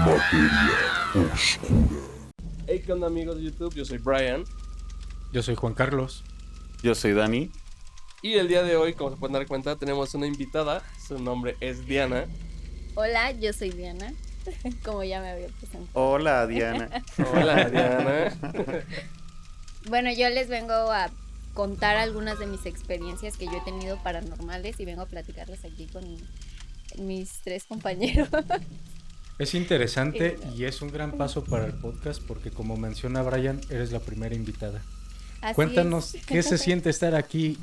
Materia oscura. Hey, ¿qué onda, amigos de YouTube? Yo soy Brian. Yo soy Juan Carlos. Yo soy Dani. Y el día de hoy, como se pueden dar cuenta, tenemos una invitada. Su nombre es Diana. Hola, yo soy Diana, como ya me había presentado. Hola, Diana. Hola, Diana. Bueno, yo les vengo a contar algunas de mis experiencias que yo he tenido paranormales y vengo a platicarlas aquí con mis tres compañeros. Es interesante y es un gran paso para el podcast porque, como menciona Brian, eres la primera invitada. Así Cuéntanos es. qué se siente estar aquí.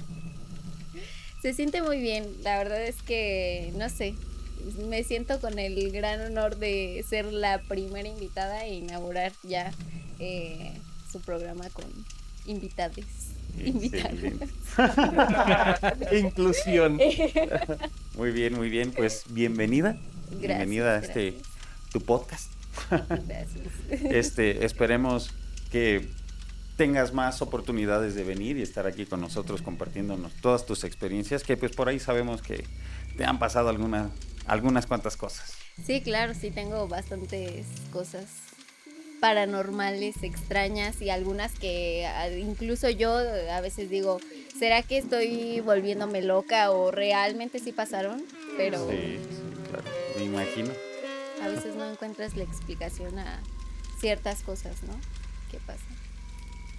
Se siente muy bien, la verdad es que, no sé, me siento con el gran honor de ser la primera invitada e inaugurar ya su programa con invitades. Excelente. Inclusión. Muy bien. Pues bienvenida. Gracias, Bienvenida a tu podcast. Gracias. Esperemos que tengas más oportunidades de venir y estar aquí con nosotros compartiéndonos todas tus experiencias, que pues por ahí sabemos que te han pasado algunas cuantas cosas. Sí, claro, sí tengo bastantes cosas paranormales, extrañas y algunas que incluso yo a veces digo, ¿será que estoy volviéndome loca o realmente sí pasaron? Pero Sí, claro, me imagino. a veces no encuentras la explicación a ciertas cosas, ¿no? ¿Qué pasa?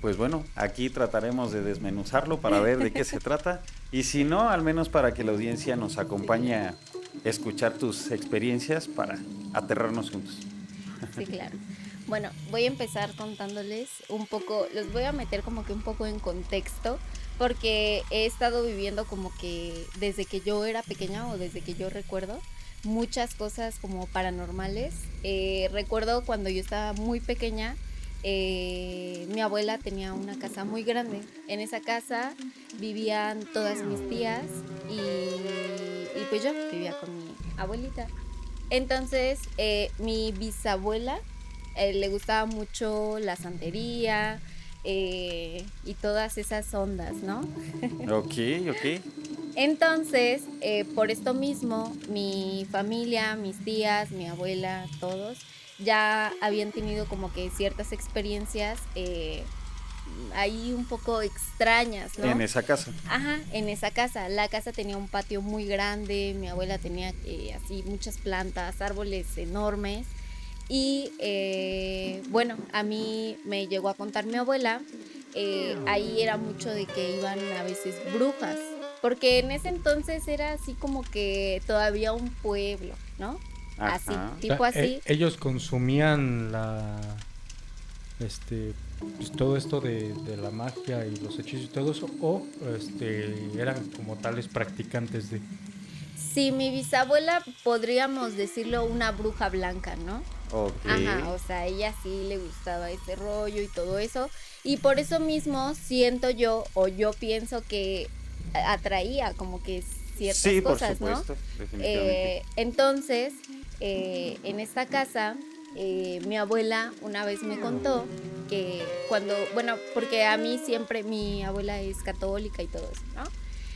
Pues bueno, aquí trataremos de desmenuzarlo para ver de qué se trata y si no, al menos para que la audiencia nos acompañe a escuchar tus experiencias para aterrarnos juntos. Sí, claro. Bueno, voy a empezar contándoles un poco, los voy a meter como que un poco en contexto, porque he estado viviendo como que desde que yo era pequeña o desde que yo recuerdo muchas cosas como paranormales. Recuerdo cuando yo estaba muy pequeña, mi abuela tenía una casa muy grande. En esa casa vivían todas mis tías y pues yo vivía con mi abuelita. Entonces, mi bisabuela le gustaba mucho la santería y todas esas ondas, ¿no? Ok. Entonces, por esto mismo, mi familia, mis tías, mi abuela, todos, ya habían tenido como que ciertas experiencias ahí un poco extrañas, ¿no? En esa casa. Ajá, en esa casa. La casa tenía un patio muy grande, mi abuela tenía así muchas plantas, árboles enormes. Y bueno, a mí me llegó a contar mi abuela, ahí era mucho de que iban a veces brujas, porque en ese entonces era así como que todavía un pueblo, ¿no? Ajá. Así, O tipo sea, así. ellos consumían pues, todo esto de la magia y los hechizos y todo eso, o eran como tales practicantes de. Sí, mi bisabuela podríamos decirlo una bruja blanca, ¿no? Ok. Ajá, o sea, ella sí le gustaba ese rollo y todo eso. Y por eso mismo siento yo, o yo pienso que atraía como que ciertas Sí, por cosas, ¿no? supuesto, definitivamente. Entonces, en esta casa, mi abuela una vez me contó que bueno, porque a mí siempre, mi abuela es católica y todo eso, ¿no?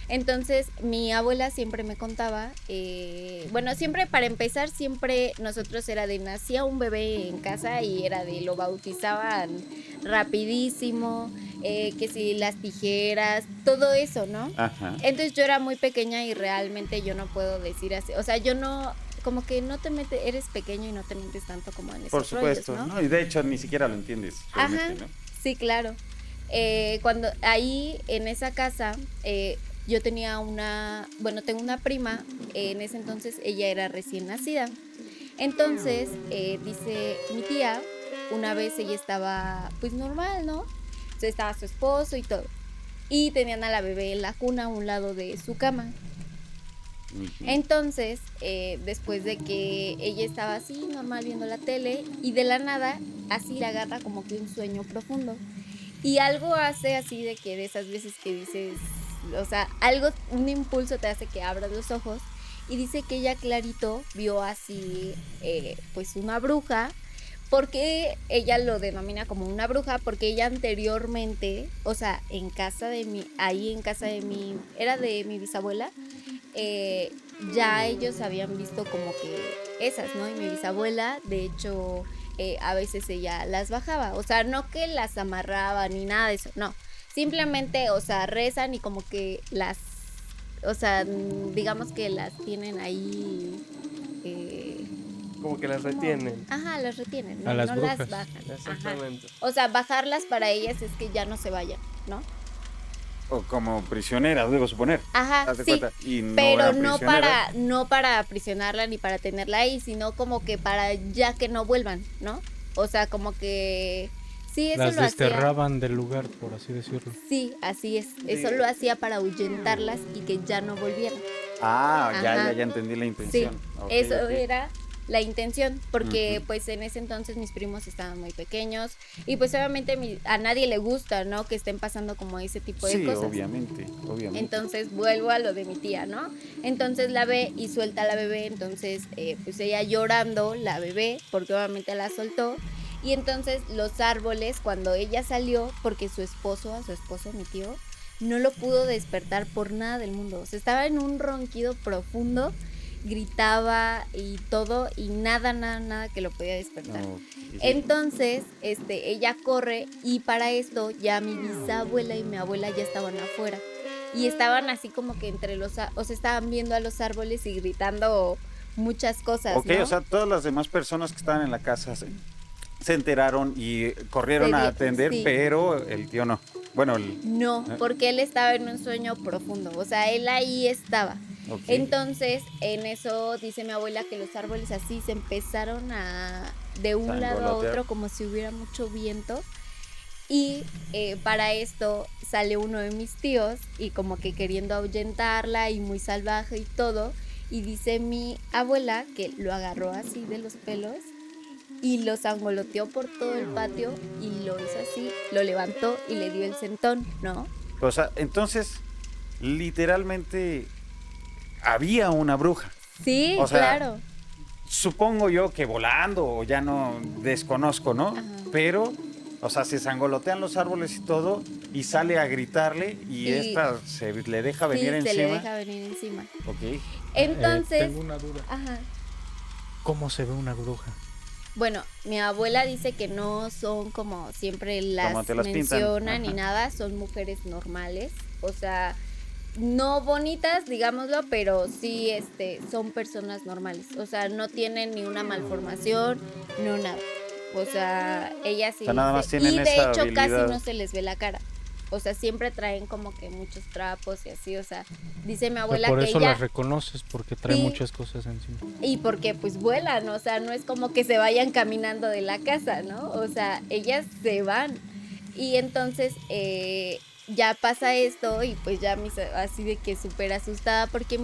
Entonces mi abuela siempre me contaba, bueno, siempre para empezar, siempre nosotros era de nacía un bebé en casa y era de lo bautizaban rapidísimo, que si las tijeras, todo eso, ¿no? Ajá. Entonces yo era muy pequeña y realmente yo no puedo decir así, o sea, yo no, como que no te metes, eres pequeño y no te metes tanto como en esos Por supuesto, rollos, ¿no? ¿no? Y de hecho ni siquiera lo entiendes realmente, Ajá, ¿no? sí, claro. Cuando ahí en esa casa, yo tenía tengo una prima, en ese entonces ella era recién nacida. Entonces, dice mi tía, una vez ella estaba pues normal, ¿no? Entonces estaba su esposo y todo. Y tenían a la bebé en la cuna a un lado de su cama. Ujú. Entonces, después de que ella estaba así, normal, viendo la tele, y de la nada, así le agarra como que un sueño profundo. Y algo hace así de que de esas veces que dices, o sea, algo, un impulso te hace que abras los ojos. Y dice que ella clarito vio así, pues una bruja. Porque ella lo denomina como una bruja, porque ella anteriormente, o sea, en casa de ahí en casa de era de mi bisabuela, ya ellos habían visto como que esas, ¿no? Y mi bisabuela, de hecho, a veces ella las bajaba. O sea, no que las amarraba ni nada de eso, no. Simplemente, o sea, rezan y como que las, o sea, digamos que las tienen ahí. Como que las retienen. Ajá, las retienen, ¿no? A las No brujas. las bajan. Ajá. Exactamente. O sea, bajarlas para ellas es que ya no se vayan, ¿no? O como prisioneras, debo suponer. Ajá, Haz de sí, cuenta. Y no pero eran no prisioneras. para aprisionarla ni para tenerla ahí, sino como que para ya que no vuelvan, ¿no? O sea, como que sí, eso Las lo hacía. desterraban del lugar, por así decirlo. Sí, así es. Eso lo hacía para ahuyentarlas y que ya no volvieran. Ah, Ajá. ya entendí la Sí, intención. Ok, eso ok. era la intención, porque Ujú. pues en ese entonces mis primos estaban muy pequeños y pues obviamente a nadie le gusta, ¿no? Que estén pasando como ese tipo de Sí, cosas. obviamente. Entonces vuelvo a lo de mi tía, ¿no? Entonces la ve y suelta a la bebé, entonces pues ella llorando, la bebé, porque obviamente la soltó. Y entonces los árboles, cuando ella salió, porque a su esposo, mi tío, no lo pudo despertar por nada del mundo. O sea, estaba en un ronquido profundo, gritaba y todo, y nada que lo podía despertar. Ok. Entonces, ella corre y para esto ya mi bisabuela y mi abuela ya estaban afuera. Y estaban así como que entre o sea, estaban viendo a los árboles y gritando muchas cosas, Ok, ¿no? o sea, todas las demás personas que estaban en la casa se enteraron y corrieron a atender, sí. pero el tío no. Bueno, No, porque él estaba en un sueño profundo, o sea, él ahí estaba. ok. Entonces, en eso dice mi abuela que los árboles así se empezaron a de un lado a Sangolotear. otro como si hubiera mucho viento. Y para esto sale uno de mis tíos y como que queriendo ahuyentarla y muy salvaje y todo. Y dice mi abuela que lo agarró así de los pelos y lo sangoloteó por todo el patio y lo hizo así, lo levantó y le dio el sentón, ¿no? O sea, entonces, literalmente había una bruja. Sí, O sea, claro. Supongo yo que volando, o ya no desconozco, ¿no? Ajá. Pero, o sea, se sangolotean los árboles y todo, y sale a gritarle, y esta se le deja venir sí, encima. se le deja venir encima. Ok. Entonces, Tengo una duda. ajá. ¿Cómo se ve una bruja? Bueno, mi abuela dice que no son como siempre las Como te las pintan. mencionan ni Ajá. nada, son mujeres normales, o sea, no bonitas, digámoslo, pero sí son personas normales, o sea, no tienen ni una malformación, no nada. O sea, ellas sí O sea, nada más dice- tienen y de esa hecho casi habilidad. no se les ve la cara. O sea, siempre traen como que muchos trapos y así, o sea, dice mi O sea, abuela por que eso ella las reconoces, porque trae Sí. muchas cosas encima. y porque pues vuelan, o sea, no es como que se vayan caminando de la casa, ¿no? O sea, ellas se van. Y entonces ya pasa esto y pues ya así de que súper asustada porque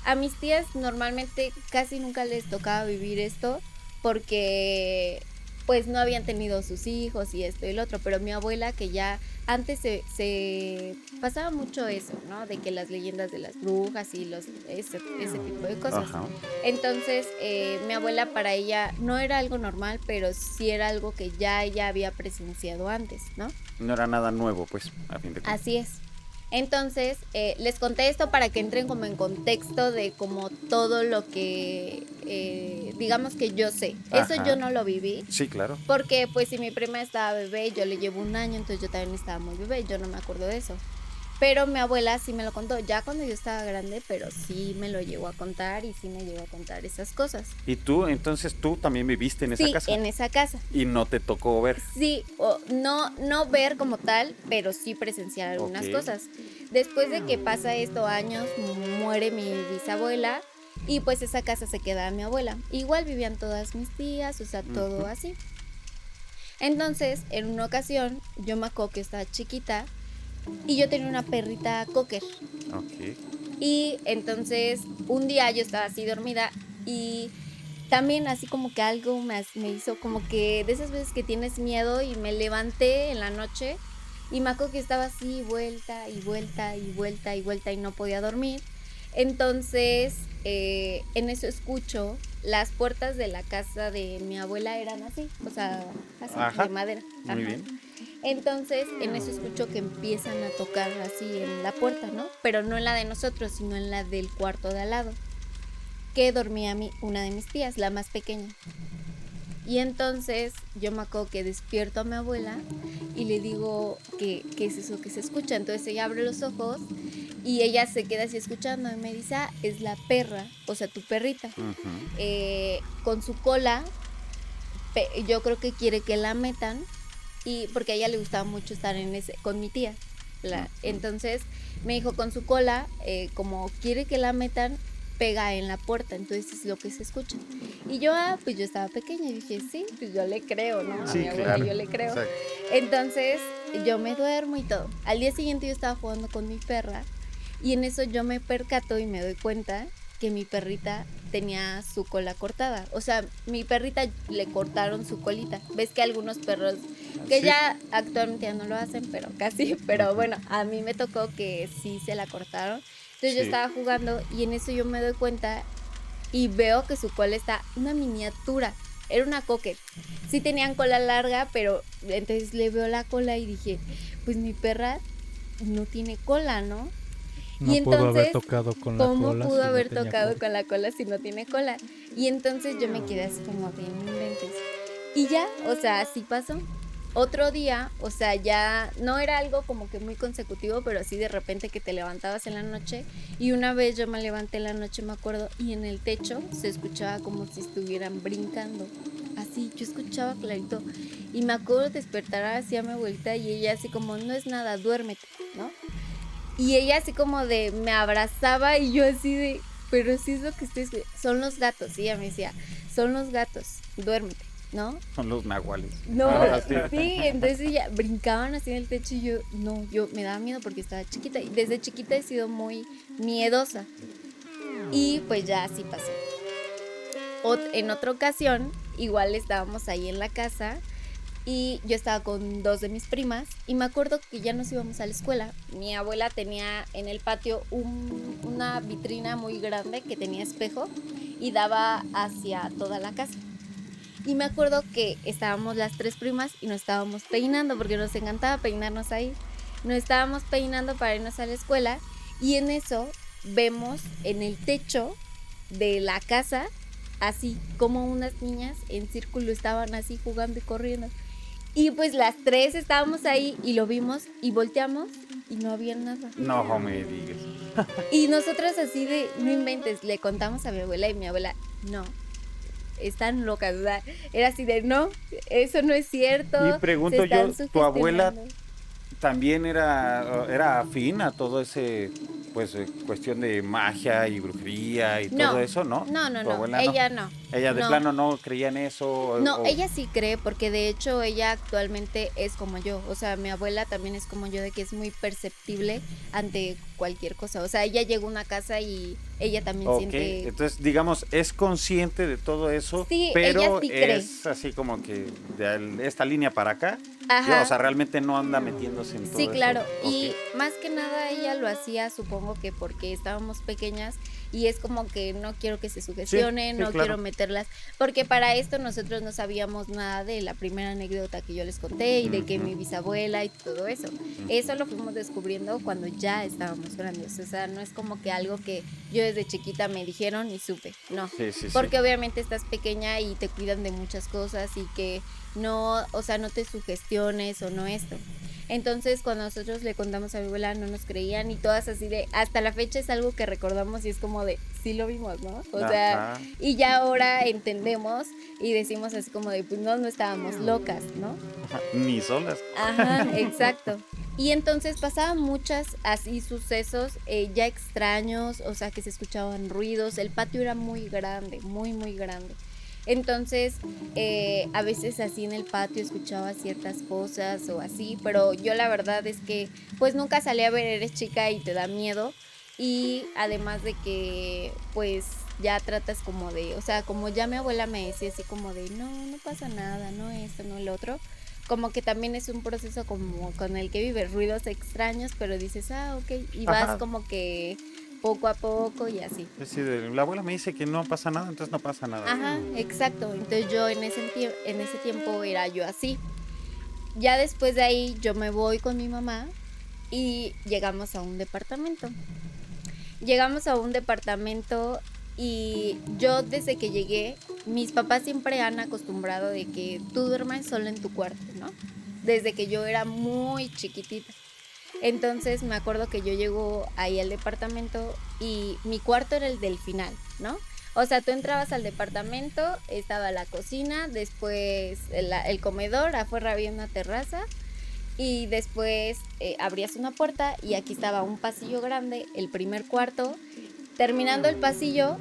a mis tías normalmente casi nunca les tocaba vivir esto porque pues no habían tenido sus hijos y esto y el otro, pero mi abuela que ya antes se pasaba mucho eso, ¿no? De que las leyendas de las brujas y ese tipo de cosas. Ajá. Entonces, mi abuela para ella no era algo normal, pero sí era algo que ya ella había presenciado antes, ¿no? No era nada nuevo, pues, a fin de cuentas. Así es. Entonces, les conté esto para que entren como en contexto de como todo lo que, digamos que yo sé. Eso Ajá. yo no lo viví. Sí, claro. Porque pues si mi prima estaba bebé, yo le llevo un año, entonces yo también estaba muy bebé, yo no me acuerdo de eso. Pero mi abuela sí me lo contó, ya cuando yo estaba grande, pero sí me lo llegó a contar y sí me llegó a contar esas cosas. ¿Y tú, entonces tú también viviste en esa Sí, casa? en esa casa. Y no te tocó ver. Sí, no ver como tal, pero sí presenciar algunas Ok. cosas. Después de que pasa esto años, muere mi bisabuela y pues esa casa se queda a mi abuela. Igual vivían todas mis tías, o sea, todo Ujú. así. Entonces, en una ocasión, yo me acuerdo que estaba chiquita y yo tenía una perrita cocker. Ok. Y entonces, un día yo estaba así dormida y también así como que algo me hizo como que de esas veces que tienes miedo y me levanté en la noche y me acuerdo que estaba así vuelta y vuelta y vuelta y vuelta y no podía dormir. Entonces, en eso escucho las puertas de la casa de mi abuela eran así, o sea, así, Ajá. de madera. Muy Ajá. bien. Entonces, en eso escucho que empiezan a tocar así en la puerta, ¿no? Pero no en la de nosotros, sino en la del cuarto de al lado. que dormía una de mis tías, la más pequeña. Y entonces yo me acuerdo que despierto a mi abuela y le digo ¿qué es eso que se escucha? Entonces ella abre los ojos y ella se queda así escuchando y me dice, es la perra, o sea, tu perrita. Con su cola, yo creo que quiere que la metan, y porque a ella le gustaba mucho estar con mi tía. Entonces me dijo, con su cola, como quiere que la metan, pega en la puerta, entonces es lo que se escucha. Y yo, pues yo estaba pequeña y dije, sí, pues yo le creo, ¿no? A Sí, mi abuela claro. yo le creo. Exacto. Entonces yo me duermo y todo. Al día siguiente yo estaba jugando con mi perra y en eso yo me percato y me doy cuenta que mi perrita tenía su cola cortada. O sea, mi perrita le cortaron su colita. Ves que algunos perros que Sí. ya actualmente ya no lo hacen, pero casi, pero bueno, a mí me tocó que sí se la cortaron. Entonces yo Sí. estaba jugando y en eso yo me doy cuenta y veo que su cola está una miniatura. Era una cocker. Sí tenían cola larga, pero entonces le veo la cola y dije, pues mi perra no tiene cola, ¿no? No Y pudo haber entonces, tocado con la ¿cómo cola. pudo si no haber tenía tocado cola? con la cola si no tiene cola? Y entonces yo me quedé así como de no inventes. Y ya, o sea, así pasó. Otro día, o sea, ya no era algo como que muy consecutivo, pero así de repente que te levantabas en la noche. Y una vez yo me levanté en la noche, me acuerdo, y en el techo se escuchaba como si estuvieran brincando. Así, yo escuchaba clarito. Y me acuerdo despertar así a mi abuelita y ella así como, no es nada, duérmete, ¿no? Y ella así como de, me abrazaba y yo así de, pero sí es lo que estoy escuchando. Son los gatos, y ella me decía, son los gatos, duérmete, ¿no? Son los nahuales. No, Ah, sí. sí, entonces ya brincaban así en el techo y yo me daba miedo porque estaba chiquita y desde chiquita he sido muy miedosa y pues ya así pasó. En otra ocasión, igual estábamos ahí en la casa y yo estaba con dos de mis primas y me acuerdo que ya nos íbamos a la escuela. Mi abuela tenía en el patio una vitrina muy grande que tenía espejo y daba hacia toda la casa. Y me acuerdo que estábamos las tres primas y nos estábamos peinando porque nos encantaba peinarnos ahí. Nos estábamos peinando para irnos a la escuela y en eso vemos en el techo de la casa así como unas niñas en círculo estaban así jugando y corriendo. Y pues las tres estábamos ahí y lo vimos y volteamos y no había nada. No me digas. Y nosotros así de, no inventes, le contamos a mi abuela y mi abuela, no, están locas, o sea, era así de, no, eso no es cierto. Y pregunto se están yo, ¿tu abuela sugestionando. también era afín a todo ese, pues, cuestión de magia y brujería y todo eso, no? No, ¿Tu abuela ella no. Ella de No. plano no creía en eso. No, ella sí cree, porque de hecho ella actualmente es como yo. O sea, mi abuela también es como yo, de que es muy perceptible ante cualquier cosa. O sea, ella llega a una casa y ella también Ok, siente. entonces digamos, es consciente de todo eso, Sí, pero ella sí cree. es así como que de esta línea para acá, Ajá. o sea, realmente no anda metiéndose en todo Sí, eso. claro. Ok. Y más que nada ella lo hacía, supongo que porque estábamos pequeñas y es como que no quiero que se sugestionen, Sí, no claro. quiero meterlas, porque para esto nosotros no sabíamos nada de la primera anécdota que yo les conté y de que Ujú. mi bisabuela y todo eso. Eso lo fuimos descubriendo cuando ya estábamos grandes. O sea, no es como que algo que yo desde chiquita me dijeron y supe, no. Sí, sí, sí. Porque obviamente estás pequeña y te cuidan de muchas cosas y que no, o sea, no te sugestiones o no esto. Entonces, cuando nosotros le contamos a mi abuela, no nos creían y todas así de, hasta la fecha es algo que recordamos y es como de, sí lo vimos, ¿no? O sea, Ajá. y ya ahora entendemos y decimos así como de, pues no estábamos locas, ¿no? Ni solas. Ajá, exacto. Y entonces pasaban muchas así sucesos ya extraños, o sea, que se escuchaban ruidos. El patio era muy grande, muy, muy grande. Entonces, a veces así en el patio escuchaba ciertas cosas o así, pero yo la verdad es que pues nunca salí a ver, eres chica y te da miedo. Y además de que pues ya tratas como de, o sea, como ya mi abuela me decía así como de, no pasa nada, no esto, no lo otro. Como que también es un proceso como con el que vives ruidos extraños, pero dices, ok, y vas Ajá. como que poco a poco y así. Es decir, la abuela me dice que no pasa nada, entonces no pasa nada. Ajá, exacto. Entonces yo en ese tiempo era yo así. Ya después de ahí yo me voy con mi mamá y llegamos a un departamento. Llegamos a un departamento y yo desde que llegué, mis papás siempre han acostumbrado de que tú duermas solo en tu cuarto, ¿no? Desde que yo era muy chiquitita. Entonces me acuerdo que yo llego ahí al departamento y mi cuarto era el del final, ¿no? O sea, tú entrabas al departamento, estaba la cocina, después el comedor, afuera había una terraza y después abrías una puerta y aquí estaba un pasillo grande, el primer cuarto, terminando el pasillo,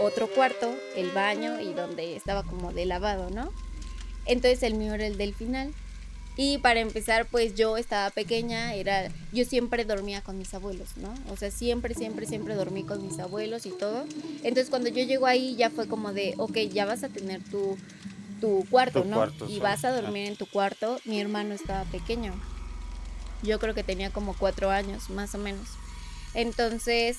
otro cuarto, el baño y donde estaba como de lavado, ¿no? Entonces el mío era el del final. Y para empezar, pues yo estaba pequeña, yo siempre dormía con mis abuelos, ¿no? O sea, siempre dormí con mis abuelos y todo. Entonces cuando yo llego ahí ya fue como de, ok, ya vas a tener tu cuarto, ¿no? Y solo. vas a dormir en tu cuarto. Mi hermano estaba pequeño. Yo creo que tenía como 4 años, más o menos. Entonces,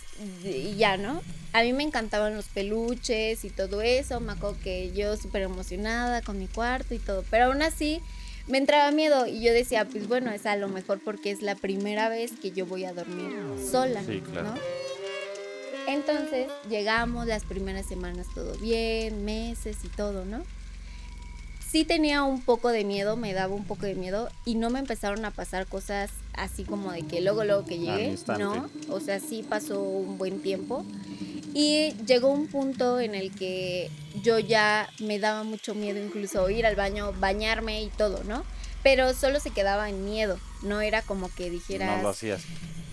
ya, ¿no? A mí me encantaban los peluches y todo eso. Me acuerdo que yo súper emocionada con mi cuarto y todo. Pero aún así me entraba miedo y yo decía, pues bueno, es a lo mejor porque es la primera vez que yo voy a dormir sola, Sí, claro. ¿no? Entonces llegamos, las primeras semanas todo bien, meses y todo, ¿no? Sí tenía un poco de miedo, me daba un poco de miedo y no me empezaron a pasar cosas así como de que luego que llegué, ¿no? O sea, sí pasó un buen tiempo y llegó un punto en el que yo ya me daba mucho miedo incluso ir al baño, bañarme y todo, ¿no? Pero solo se quedaba en miedo, no era como que dijeras... No lo hacías.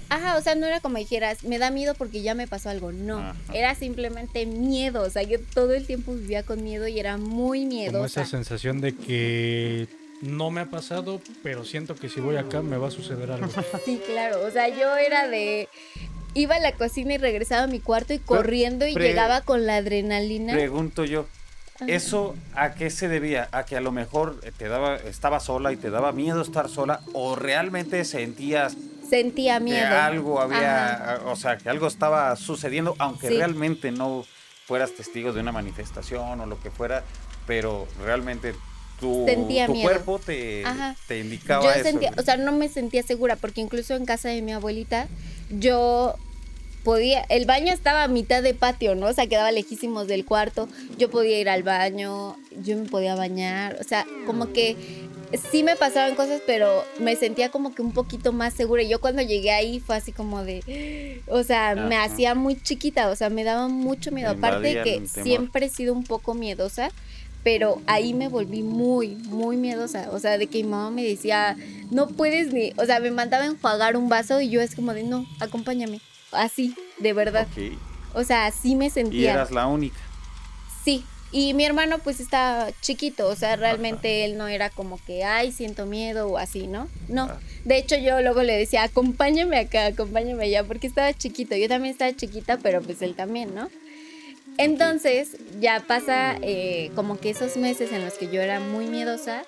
Ajá, o sea, no era como dijeras, me da miedo porque ya me pasó algo, no, Ajá. era simplemente miedo, o sea, yo todo el tiempo vivía con miedo y era muy miedosa. Como esa sensación de que no me ha pasado, pero siento que si voy acá me va a suceder algo. Sí, claro, o sea, yo era de... Iba a la cocina y regresaba a mi cuarto y corriendo y llegaba con la adrenalina. Pregunto yo, Ajá. ¿eso a qué se debía? ¿A que a lo mejor estaba sola y te daba miedo estar sola? ¿O realmente sentías Sentía miedo. que algo había, Ajá. o sea, que algo estaba sucediendo, aunque Sí. realmente no fueras testigo de una manifestación o lo que fuera, pero realmente tu Sentía miedo. cuerpo Ajá. te indicaba Yo eso? sentía, o sea, no me sentía segura porque incluso en casa de mi abuelita yo podía, el baño estaba a mitad de patio, ¿no? O sea, quedaba lejísimos del cuarto, yo podía ir al baño, yo me podía bañar, o sea, como que sí me pasaban cosas, pero me sentía como que un poquito más segura. Y yo cuando llegué ahí fue así como de, o sea, me Ajá. hacía muy chiquita, o sea, me daba mucho miedo. Te Aparte de invadía que el temor. siempre he sido un poco miedosa, pero ahí me volví muy, muy miedosa. O sea, de que mi mamá me decía, no puedes ni, o sea, me mandaba a enjuagar un vaso y yo es como de, no, acompáñame. Así, de verdad. Ok. O sea, así me Y sentía. eras la única. Sí, y mi hermano pues estaba chiquito, o sea, realmente él no era como que, ay, siento miedo o así, ¿no? No, Ah. de hecho yo luego le decía, acompáñame acá, acompáñame allá, porque estaba chiquito, yo también estaba chiquita, pero pues él también, ¿no? Entonces ya pasa como que esos meses en los que yo era muy miedosa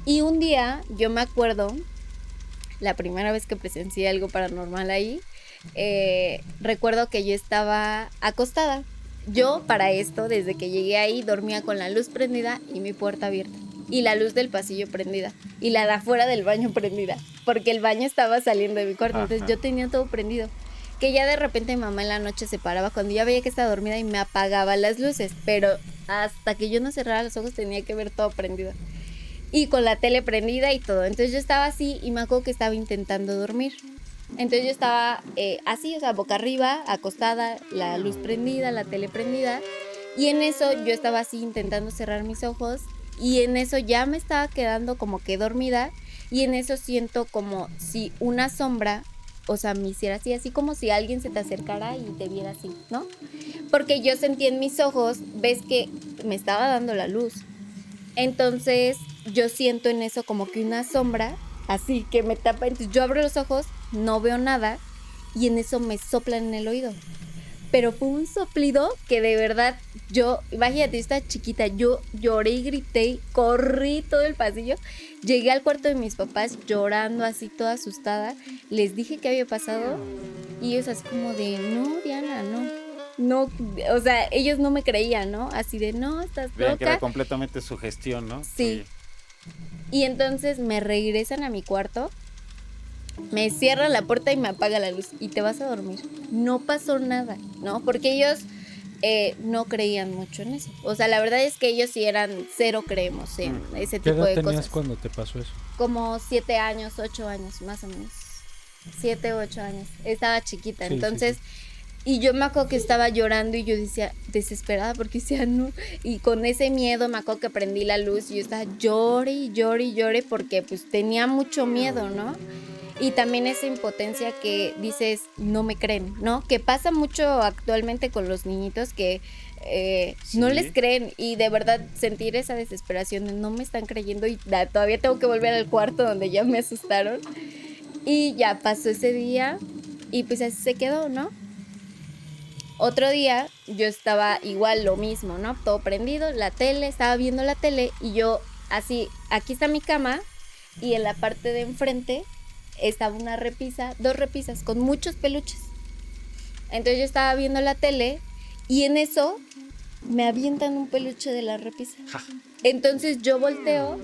y un día yo me acuerdo, la primera vez que presencié algo paranormal ahí, recuerdo que yo estaba acostada. Yo para esto, desde que llegué ahí, dormía con la luz prendida y mi puerta abierta. Y la luz del pasillo prendida. Y la de afuera del baño prendida. Porque el baño estaba saliendo de mi cuarto. Entonces Ajá. yo tenía todo prendido. Que ya de repente mi mamá en la noche se paraba cuando ya veía que estaba dormida y me apagaba las luces. Pero hasta que yo no cerrara los ojos tenía que ver todo prendido. Y con la tele prendida y todo. Entonces yo estaba así y me acuerdo que estaba intentando dormir. Entonces yo estaba así, o sea, boca arriba, acostada, la luz prendida, la tele prendida. Y en eso yo estaba así intentando cerrar mis ojos. Y en eso ya me estaba quedando como que dormida. Y en eso siento como si una sombra, o sea, me hiciera así como si alguien se te acercara y te viera así, ¿no? Porque yo sentí en mis ojos, ves que me estaba dando la luz. Entonces yo siento en eso como que una sombra, así que me tapa. Entonces yo abro los ojos, no veo nada y en eso me soplan en el oído. Pero fue un soplido que de verdad yo, imagínate, esta chiquita, yo lloré y grité, corrí todo el pasillo, llegué al cuarto de mis papás llorando así toda asustada, les dije qué había pasado y ellos así como de, no, Diana, no, o sea, ellos no me creían, ¿no? Así de, no, estás Vean que era loca. completamente su gestión, ¿no? Sí. Y entonces me regresan a mi cuarto, me cierran la puerta y me apaga la luz y te vas a dormir. No pasó nada, ¿no? Porque ellos no creían mucho en eso. O sea, la verdad es que ellos sí eran cero creemos en ese ¿Qué tipo edad de tenías cosas. cuando te pasó eso? Como 7 años, 8 años, más o menos. 7, 8 años. Estaba chiquita, Sí, entonces... sí. Y yo me acuerdo que estaba llorando y yo decía, desesperada, porque decía, no. Y con ese miedo me acuerdo que prendí la luz y yo estaba llore y llore y llore porque pues tenía mucho miedo, ¿no? Y también esa impotencia que dices, no me creen, ¿no? Que pasa mucho actualmente con los niñitos que no les creen y de verdad sentir esa desesperación de no me están creyendo y todavía tengo que volver al cuarto donde ya me asustaron. Y ya pasó ese día y pues así se quedó, ¿no? Otro día yo estaba igual lo mismo, ¿no? Todo prendido, la tele, estaba viendo la tele y yo así, aquí está mi cama y en la parte de enfrente estaba una repisa, 2 repisas con muchos peluches. Entonces yo estaba viendo la tele y en eso me avientan un peluche de la repisa. Entonces yo volteo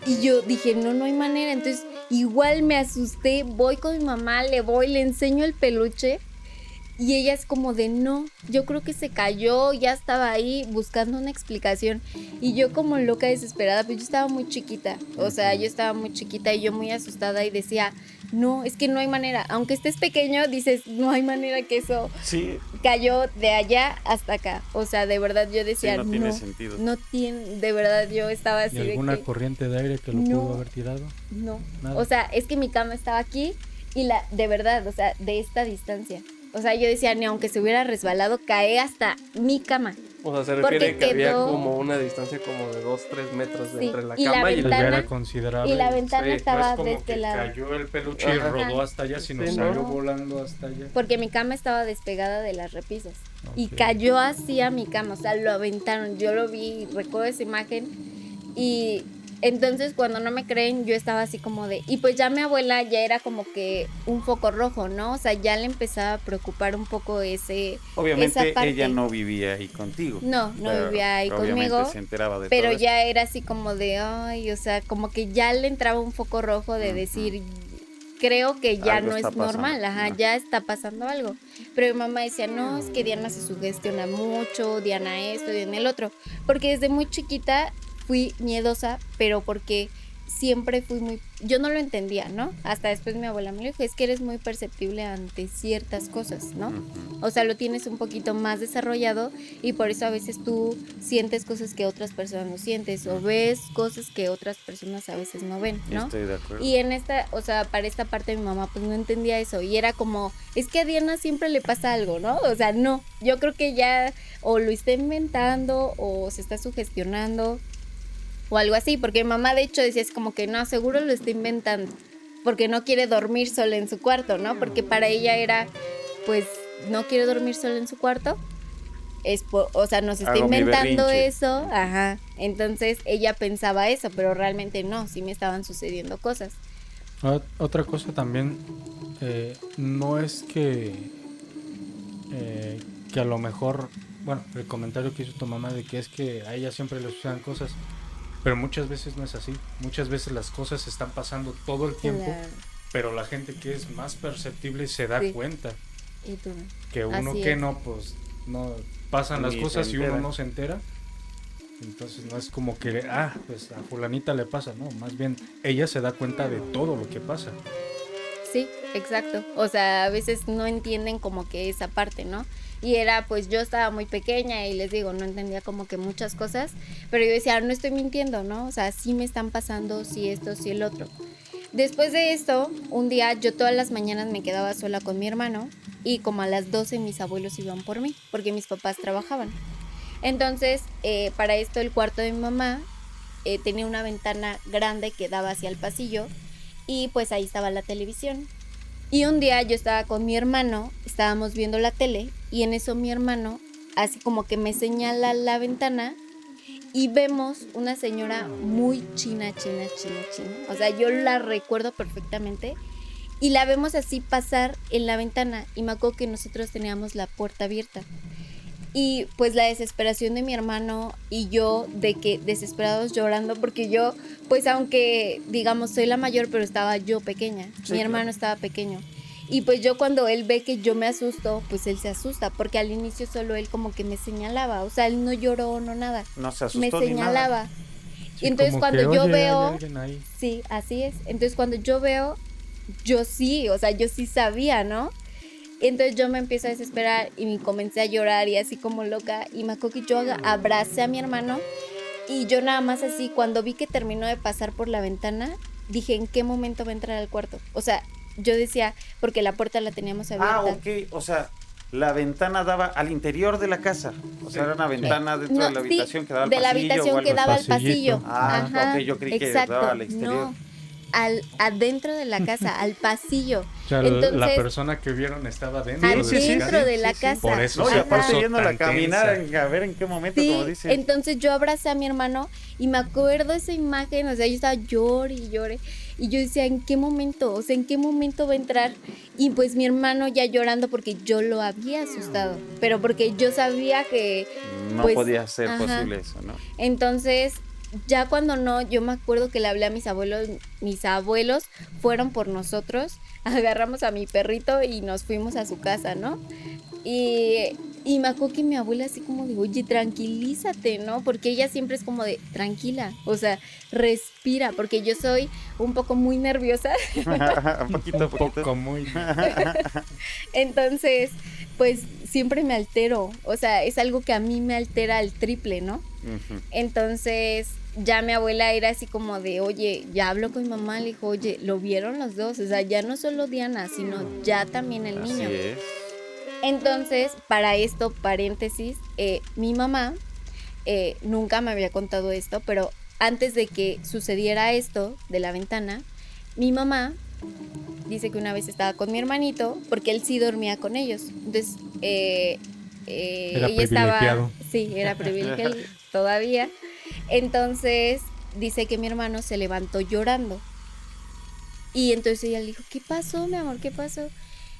y yo dije, no, no hay manera. Entonces igual me asusté, voy con mi mamá, le enseño el peluche. Y ella es como de no, yo creo que se cayó, ya estaba ahí buscando una explicación. Y yo como loca desesperada, pues yo estaba muy chiquita. O sea, yo estaba muy chiquita y yo muy asustada y decía, no, es que no hay manera. Aunque estés pequeño, dices, no hay manera que eso Sí, cayó de allá hasta acá. O sea, de verdad yo decía, no tiene sentido. no tiene, de verdad yo estaba así ¿Y de alguna que corriente de aire que lo No. pudo haber tirado? no. Nada. O sea, es que mi cama estaba aquí y de verdad, o sea, de esta distancia. O sea, yo decía, ni aunque se hubiera resbalado, cae hasta mi cama. O sea, se Porque refiere que había quedó- como una distancia como de 2-3 metros Sí, entre la y la cama y Pues el... ya ventana- era considerable. Y la ventana Sí, estaba no es como de este que lado. cayó el peluche y Ajá. rodó hasta allá, sino Sí, salió ¿no? volando hasta allá. Porque mi cama estaba despegada de las repisas. Y Ok. cayó así a mi cama. O sea, lo aventaron. Yo lo vi, recuerdo esa imagen. Y entonces cuando no me creen, yo estaba así como de... Y pues ya mi abuela ya era como que un foco rojo, ¿no? O sea, ya le empezaba a preocupar un poco esa obviamente parte. ella no vivía ahí contigo. No Pero vivía ahí obviamente conmigo. se enteraba de Pero todo esto. ya era así como de, ay, o sea, como que ya le entraba un foco rojo de decir, creo que ya Algo no está es normal, pasando. ajá, Ajá. ya está pasando algo. Pero mi mamá decía, no, es que Diana se sugestiona mucho, Diana esto, Diana el otro. Porque desde muy chiquita fui miedosa, pero porque siempre fui muy... Yo no lo entendía, ¿no? Hasta después mi abuela me lo dijo, es que eres muy perceptible ante ciertas cosas, ¿no? Ujú. O sea, lo tienes un poquito más desarrollado y por eso a veces tú sientes cosas que otras personas no sientes o ves cosas que otras personas a veces no ven, ¿no? Estoy de acuerdo. Y en esta, o sea, para esta parte mi mamá pues no entendía eso y era como, es que a Diana siempre le pasa algo, ¿no? O sea, no, yo creo que ya o lo está inventando o se está sugestionando o algo así, porque mi mamá de hecho decía, es como que no, seguro lo está inventando, porque no quiere dormir sola en su cuarto, ¿no? Porque para ella era, pues, no quiere dormir sola en su cuarto, o sea, nos está Hago mi inventando berrinche. eso, ajá, entonces ella pensaba eso, pero realmente no, sí me estaban sucediendo cosas. Otra cosa también, no es que a lo mejor, bueno, el comentario que hizo tu mamá de que es que a ella siempre le suceden cosas, pero muchas veces no es así. Muchas veces las cosas están pasando todo el tiempo, Claro. pero la gente que es más perceptible se da Sí. cuenta Y tú, que uno Así que es. no, pues no pasan las Ni cosas se y uno entera. no se entera. Entonces no es como que, pues a fulanita le pasa, no, más bien ella se da cuenta de todo lo que pasa. sí, exacto. O sea, a veces no entienden como que esa parte, ¿no? Y era, pues yo estaba muy pequeña y les digo, no entendía como que muchas cosas, pero yo decía, no estoy mintiendo, ¿no? O sea, sí me están pasando, sí esto, sí el otro. Después de esto, un día yo todas las mañanas me quedaba sola con mi hermano y como a las 12 mis abuelos iban por mí, porque mis papás trabajaban. Entonces, para esto el cuarto de mi mamá tenía una ventana grande que daba hacia el pasillo y pues ahí estaba la televisión. Y un día yo estaba con mi hermano, estábamos viendo la tele y en eso mi hermano así como que me señala la ventana y vemos una señora muy china. O sea, yo la recuerdo perfectamente y la vemos así pasar en la ventana y me acuerdo que nosotros teníamos la puerta abierta. Y pues la desesperación de mi hermano y yo de que desesperados llorando porque yo pues aunque digamos soy la mayor pero estaba yo pequeña, Sí, mi claro. hermano estaba pequeño Y pues yo cuando él ve que yo me asusto, pues él se asusta, porque al inicio solo él como que me señalaba, o sea, él no lloró, no nada, No se asustó me ni nada. señalaba. Sí, Y entonces como cuando que, yo "Oye, hay veo, alguien ahí". sí, así es. Entonces cuando yo veo, yo sí, o sea, yo sí sabía, ¿no? Entonces yo me empiezo a desesperar y me comencé a llorar y así como loca. Y me acuerdo que yo abracé a mi hermano y yo nada más así, cuando vi que terminó de pasar por la ventana, dije, ¿en qué momento va a entrar al cuarto? O sea, yo decía, porque la puerta la teníamos abierta. Ah, ok, o sea, la ventana daba al interior de la casa. O sea, era una ventana dentro de la habitación que daba al de la pasillo. o habitación algo que así. daba al Pasillito. pasillo. Ah, Ajá, ok, yo creí que exacto. daba al exterior. No, adentro de la casa, al pasillo. O sea, la Entonces, persona que vieron estaba dentro Sí, de sí, sí, adentro sí, de la sí, sí. casa. Por eso No, y se aparte puso yéndola a tan caminar, tensa. a ver en qué momento, Sí, como dices. entonces yo abracé a mi hermano y me acuerdo esa imagen, o sea, yo estaba llore y llore y yo decía, ¿en qué momento? O sea, ¿en qué momento va a entrar? Y pues mi hermano ya llorando porque yo lo había asustado, pero porque yo sabía que No pues, podía ser ajá. posible eso, ¿no? Entonces, ya cuando no, yo me acuerdo que le hablé a mis abuelos fueron por nosotros, agarramos a mi perrito y nos fuimos a su casa, ¿no? Y me acuerdo que mi abuela así como de, oye, tranquilízate, ¿no? Porque ella siempre es como de, tranquila, o sea, respira, porque yo soy un poco muy nerviosa. poquito, Un poco muy. Entonces, pues siempre me altero, o sea, es algo que a mí me altera al triple, ¿no? Ujú. Entonces, ya mi abuela era así como de, oye, ya hablo con mi mamá, le dijo, oye, lo vieron los dos, o sea, ya no solo Diana, sino ya también el niño. Así es. Entonces, para esto, paréntesis, mi mamá nunca me había contado esto, pero antes de que sucediera esto de la ventana, mi mamá dice que una vez estaba con mi hermanito, porque él sí dormía con ellos. Entonces, Era ella estaba, privilegiado. sí, era privilegiado todavía. Entonces, dice que mi hermano se levantó llorando. Y entonces ella le dijo, ¿qué pasó, mi amor? ¿Qué pasó?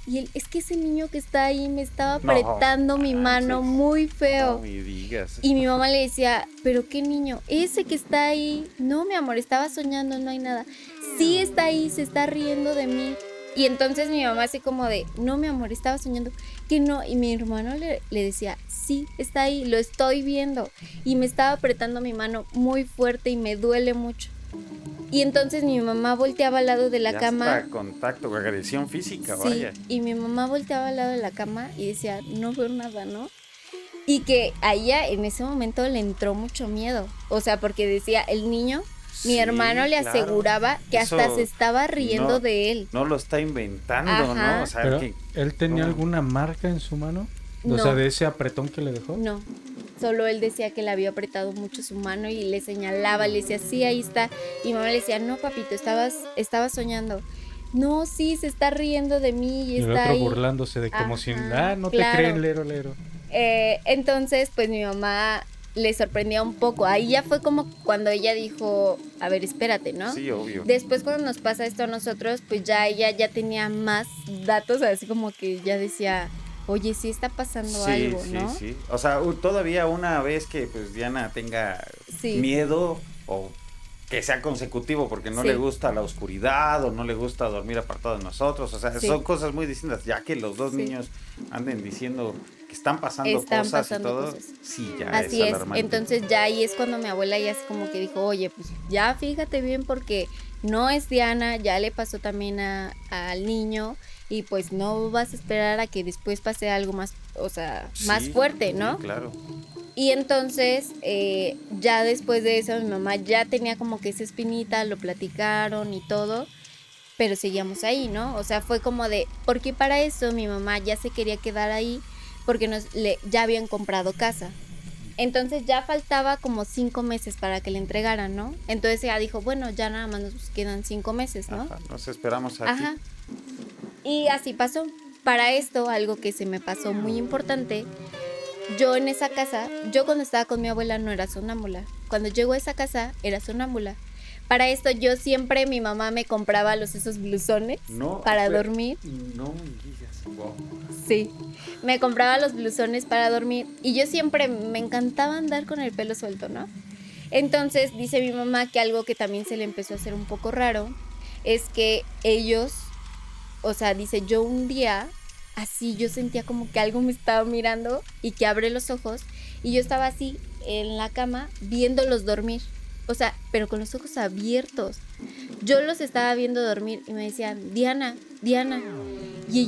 Y él, es que ese niño que está ahí me estaba No apretando mi mano manches. muy feo. No me digas. Y mi mamá le decía, ¿pero qué niño? Ese que está ahí. No, mi amor, estaba soñando, no hay nada. Sí está ahí, se está riendo de mí. Y entonces mi mamá así como de, no, mi amor, estaba soñando. Que no. Y mi hermano le decía, sí, está ahí, lo estoy viendo. Y me estaba apretando mi mano muy fuerte y me duele mucho. Y entonces mi mamá volteaba al lado de la Ya cama. hasta contacto, agresión física, Sí, vaya. y mi mamá volteaba al lado de la cama y decía, no veo nada, ¿no? Y que a ella en ese momento le entró mucho miedo. O sea, porque decía, el niño, mi Sí, hermano le claro. aseguraba que Eso hasta se estaba riendo no- de él. No lo está inventando, Ajá. ¿no? O sea, Pero, que ¿él tenía no. alguna marca en su mano? O No. sea, de ese apretón que le dejó. No, solo él decía que le había apretado mucho su mano y le señalaba, le decía, sí, ahí está. Y mi mamá le decía, no, papito, estabas soñando. No, sí, se está riendo de mí y Y el está otro ahí. burlándose de como si, Ajá, no claro. te creen, lero, lero. Entonces, pues mi mamá le sorprendía un poco. Ahí ya fue como cuando ella dijo, a ver, espérate, ¿no? Sí, obvio. Después cuando nos pasa esto a nosotros, pues ya ella ya tenía más datos, así como que ya decía, oye, sí está pasando Sí, algo, sí, ¿no? sí. O sea, todavía una vez que pues Diana tenga Sí. miedo o que sea consecutivo porque no Sí. le gusta la oscuridad o no le gusta dormir apartado de nosotros, o sea, Sí. son cosas muy distintas, ya que los dos Sí. niños anden diciendo que están pasando Están cosas pasando y todo, cosas. sí, ya Así es, alarmante. entonces ya ahí es cuando mi abuela ya así como que dijo, oye, pues ya fíjate bien porque no es Diana, ya le pasó también al niño y pues no vas a esperar a que después pase algo más, o sea, más Sí, fuerte, ¿no? Sí, claro. Y entonces ya después de eso mi mamá ya tenía como que esa espinita, lo platicaron y todo, pero seguíamos ahí, ¿no? O sea, fue como de, porque para eso mi mamá ya se quería quedar ahí porque ya habían comprado casa. Entonces ya faltaba como 5 meses para que le entregaran, ¿no? Entonces ella dijo, bueno, ya nada más nos quedan 5 meses, ¿no? Ajá, nos esperamos aquí. Ajá. Y así pasó. Para esto, algo que se me pasó muy importante, yo en esa casa, yo cuando estaba con mi abuela no era sonámbula. Cuando llegó a esa casa, era sonámbula. Para esto yo siempre, mi mamá me compraba esos blusones No, para espera. dormir. No me digas, wow. Sí, me compraba los blusones para dormir y yo siempre me encantaba andar con el pelo suelto, ¿no? Entonces dice mi mamá que algo que también se le empezó a hacer un poco raro es que ellos o sea, dice, yo un día, así, yo sentía como que algo me estaba mirando y que abre los ojos y yo estaba así en la cama viéndolos dormir. O sea, pero con los ojos abiertos. Yo los estaba viendo dormir y me decían, Diana, Diana. Y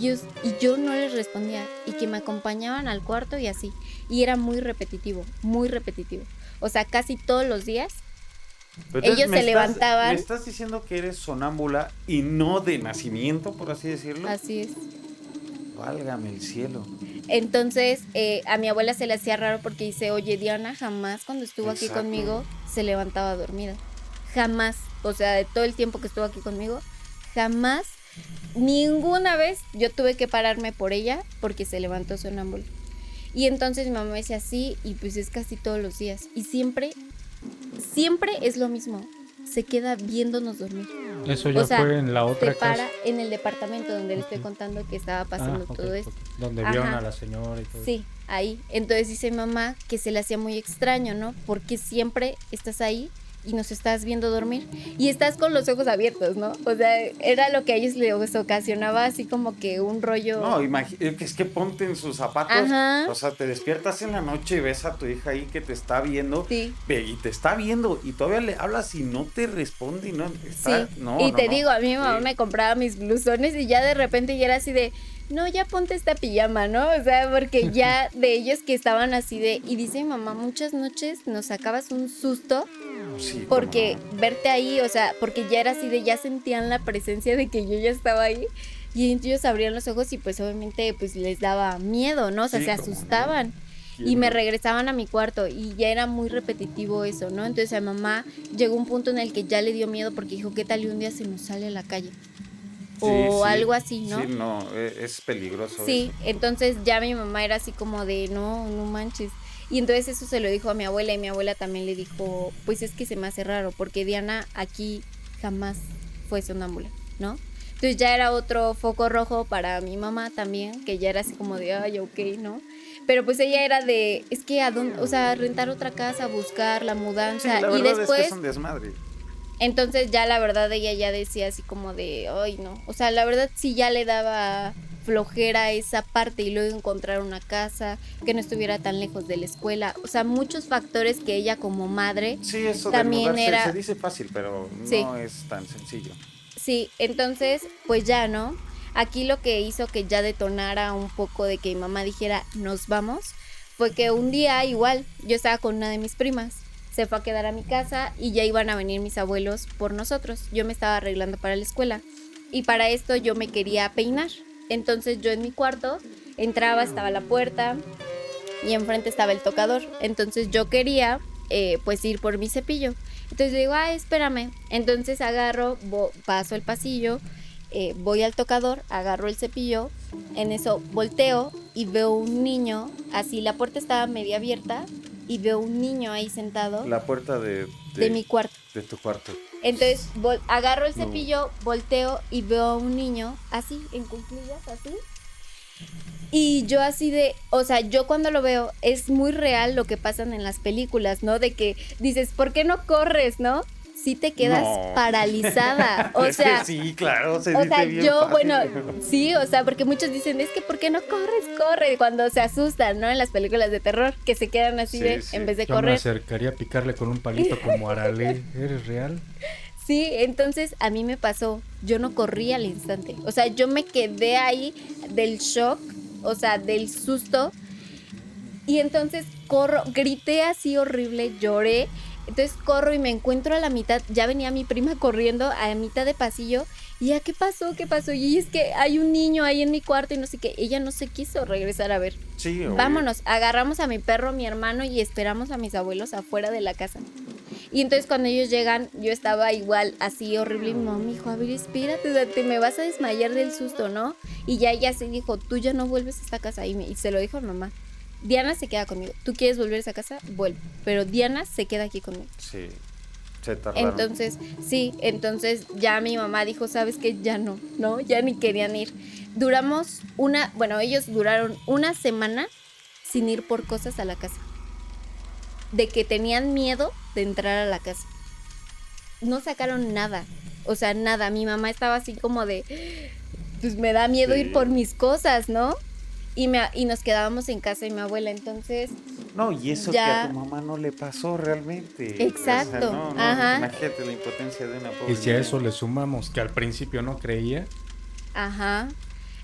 yo no les respondía. Y que me acompañaban al cuarto y así. Y era muy repetitivo, muy repetitivo. O sea, casi todos los días Pero ellos entonces, se levantaban. ¿Me estás diciendo que eres sonámbula y no de nacimiento, por así decirlo? Así es. Válgame el cielo. Entonces, a mi abuela se le hacía raro porque dice, oye, Diana jamás cuando estuvo aquí Exacto. conmigo se levantaba dormida. Jamás. O sea, de todo el tiempo que estuvo aquí conmigo, jamás, ninguna vez yo tuve que pararme por ella porque se levantó sonámbula. Y entonces mi mamá me decía así y pues es casi todos los días. Y siempre es lo mismo. Se queda viéndonos dormir. Eso ya O sea, fue en la otra se para casa. en el departamento donde le estoy contando que estaba pasando Ok, todo esto. ok. Donde vieron Ajá. a la señora y todo. Sí, ahí. Entonces dice mi mamá que se le hacía muy extraño, ¿no? Porque siempre estás ahí y nos estás viendo dormir y estás con los ojos abiertos, ¿no? O sea, era lo que a ellos les ocasionaba así como que un rollo. No, es que ponte en sus zapatos. Ajá. O sea, te despiertas en la noche y ves a tu hija ahí que te está viendo. Sí. Y te está viendo y todavía le hablas y no te responde y no está. Sí, No, y no, te no. digo, a mí mi mamá Sí. me compraba mis blusones y ya de repente ya era así de, no, ya ponte esta pijama, ¿no? O sea, porque ya de ellos que estaban así de, y dice mi mamá, muchas noches nos sacabas un susto Sí, porque cómo no. verte ahí, o sea, porque ya era así de, ya sentían la presencia de que yo ya estaba ahí y ellos abrían los ojos y pues obviamente pues les daba miedo, ¿no? O sea, Sí, se cómo no. asustaban. ¿Quién Y me no? regresaban a mi cuarto y ya era muy repetitivo eso, ¿no? Entonces a mi mamá llegó un punto en el que ya le dio miedo porque dijo, ¿qué tal y un día se nos sale a la calle? O Sí, sí. algo así, ¿no? Sí, no, es peligroso. Sí, Eso. entonces ya mi mamá era así como de, no, no manches. Y entonces eso se lo dijo a mi abuela y mi abuela también le dijo, pues es que se me hace raro porque Diana aquí jamás fue sonámbula, ¿no? Entonces ya era otro foco rojo para mi mamá también, que ya era así como de, ay, ok, ¿no? Pero pues ella era de, es que a dónde, o sea, rentar otra casa, buscar la Sí, mudanza la y verdad después... es que es un desmadre. Entonces ya la verdad ella ya decía así como de, ay no, o sea, la verdad sí ya le daba flojera esa parte y luego encontrar una casa que no estuviera tan lejos de la escuela, o sea, muchos factores que ella como madre, Sí, eso de también mudarse era- se dice fácil, pero Sí. no es tan sencillo. sí, entonces pues ya, ¿no? Aquí lo que hizo que ya detonara un poco de que mi mamá dijera, nos vamos, fue que un día igual yo estaba con una de mis primas. Se fue a quedar a mi casa y ya iban a venir mis abuelos por nosotros. Yo me estaba arreglando para la escuela y para esto yo me quería peinar. Entonces yo en mi cuarto entraba, estaba la puerta y enfrente estaba el tocador. Entonces yo quería pues ir por mi cepillo. Entonces digo, espérame. Entonces agarro, paso el pasillo, voy al tocador, agarro el cepillo. En eso volteo y veo un niño, así la puerta estaba media abierta y veo un niño ahí sentado La puerta de mi cuarto. de tu cuarto. Entonces agarro el No. cepillo, volteo y veo a un niño así, en cuclillas, así. Y yo así de, o sea, yo cuando lo veo es muy real lo que pasan en las películas, ¿no? De que dices, ¿por qué no corres, no? Sí te quedas No. paralizada, o Es que sea... sí, claro, se O dice sea, bien yo, fácil. bueno, sí, o sea, porque muchos dicen, es que ¿por qué no corres? Corre, cuando se asustan, ¿no? En las películas de terror, que se quedan así Sí, de, sí. en vez de Yo me correr. acercaría a picarle con un palito como Arale. ¿Eres real? Sí, entonces a mí me pasó, yo no corrí al instante, o sea, yo me quedé ahí del shock, o sea, del susto, y entonces corro, grité así horrible, lloré, entonces corro y me encuentro a la mitad, ya venía mi prima corriendo a la mitad de pasillo, y ya, ¿qué pasó? ¿Qué pasó? Y es que hay un niño ahí en mi cuarto y no sé qué, ella no se quiso regresar a ver. Sí, obvio. Vámonos, agarramos a mi perro, mi hermano y esperamos a mis abuelos afuera de la casa. Y entonces cuando ellos llegan, yo estaba igual así horrible y mi mamá me dijo, a ver, espérate, o sea, te me vas a desmayar del susto, ¿no? Y ya ella se dijo, tú ya no vuelves a esta casa. Y se lo dijo a mi mamá, Diana se queda conmigo. ¿Tú quieres volver a esa casa? Vuelve. Pero Diana se queda aquí conmigo. Sí. Se tardaron. Entonces, sí, entonces ya mi mamá dijo, ¿sabes qué? Ya no, ¿no? Ya ni querían ir. Ellos duraron una semana sin ir por cosas a la casa. De que tenían miedo de entrar a la casa. No sacaron nada, o sea, nada. Mi mamá estaba así como de, pues me da miedo Sí. ir por mis cosas, ¿no? Y nos quedábamos en casa de mi abuela, entonces... No, y eso Ya. que a tu mamá no le pasó realmente. Exacto, no, ajá. imagínate la impotencia de una pobre Y si a niña. eso le sumamos que al principio no creía, Ajá.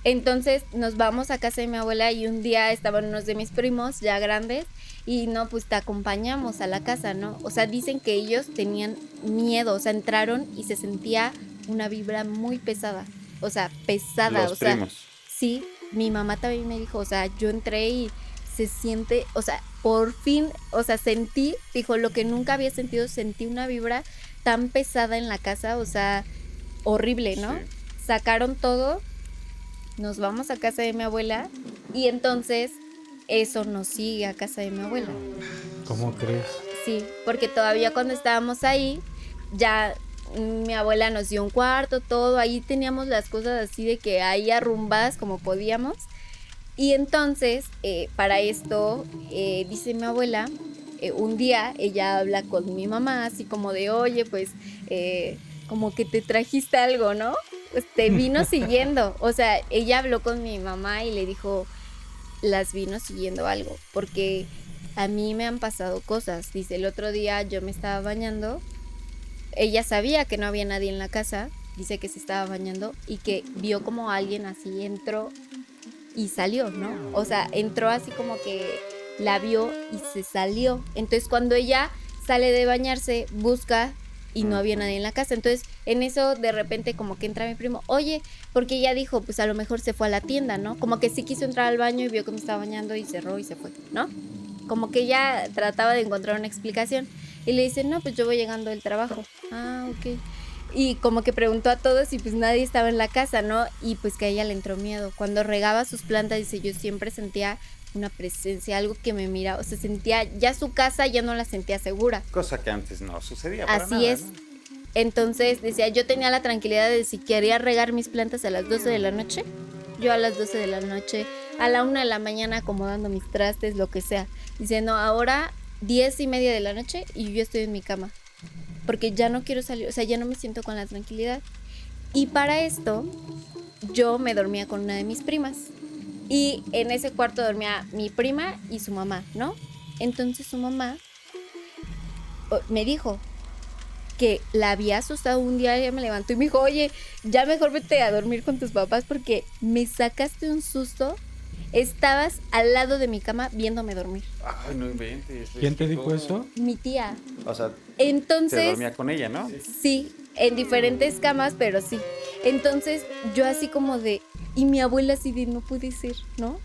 Entonces nos vamos a casa de mi abuela y un día estaban unos de mis primos ya grandes y no, pues te acompañamos a la casa, ¿no? O sea, dicen que ellos tenían miedo, o sea, entraron y se sentía una vibra muy pesada, o sea, pesada, Los o sea, primos. sí, mi mamá también me dijo, o sea, yo entré y se siente, o sea, por fin, o sea, sentí, dijo, lo que nunca había sentido, sentí una vibra tan pesada en la casa, o sea, horrible, ¿no? Sí. Sacaron todo, nos vamos a casa de mi abuela y entonces eso nos sigue a casa de mi abuela. ¿cómo crees? Sí, porque todavía cuando estábamos ahí, ya mi abuela nos dio un cuarto, todo, ahí teníamos las cosas así de que ahí arrumbadas como podíamos. Y entonces, para esto, dice mi abuela, un día ella habla con mi mamá, así como de, oye, pues, como que te trajiste algo, ¿no? Pues te vino siguiendo. O sea, ella habló con mi mamá y le dijo, las vino siguiendo algo, porque a mí me han pasado cosas. Dice, el otro día yo me estaba bañando, ella sabía que no había nadie en la casa, dice que se estaba bañando y que vio como alguien así entró y salió, ¿no? O sea, entró así como que la vio y se salió. Entonces cuando ella sale de bañarse, busca y no había nadie en la casa. Entonces en eso de repente como que entra mi primo, oye, porque ella dijo, pues a lo mejor se fue a la tienda, ¿no? Como que sí quiso entrar al baño y vio que me estaba bañando y cerró y se fue, ¿no? Como que ella trataba de encontrar una explicación. Y le dice, no, pues yo voy llegando del trabajo. Ah, ok. Y como que preguntó a todos y pues nadie estaba en la casa, ¿no? Y pues que a ella le entró miedo. Cuando regaba sus plantas, dice, yo siempre sentía una presencia, algo que me miraba. O sea, sentía, ya su casa ya no la sentía segura. Cosa que antes no sucedía para Así nada, es. ¿no? Entonces, decía, yo tenía la tranquilidad de si quería regar mis plantas a las 12 de la noche, yo a las 12 de la noche, a la 1 de la mañana acomodando mis trastes, lo que sea. Dice, no, ahora 10:30 de la noche y yo ya estoy en mi cama. Porque ya no quiero salir, o sea, ya no me siento con la tranquilidad. Y para esto, yo me dormía con una de mis primas. Y en ese cuarto dormía mi prima y su mamá, ¿no? Entonces su mamá me dijo que la había asustado un día, ella me levantó y me dijo, oye, ya mejor vete a dormir con tus papás porque me sacaste un susto. Estabas al lado de mi cama viéndome dormir. Ay, no inventes. ¿Quién te dijo eso? Mi tía. O sea, se Entonces, dormía con ella, ¿no? sí, en diferentes camas, pero sí. Entonces, yo así como de, y mi abuela así de, no puede ser, ¿no?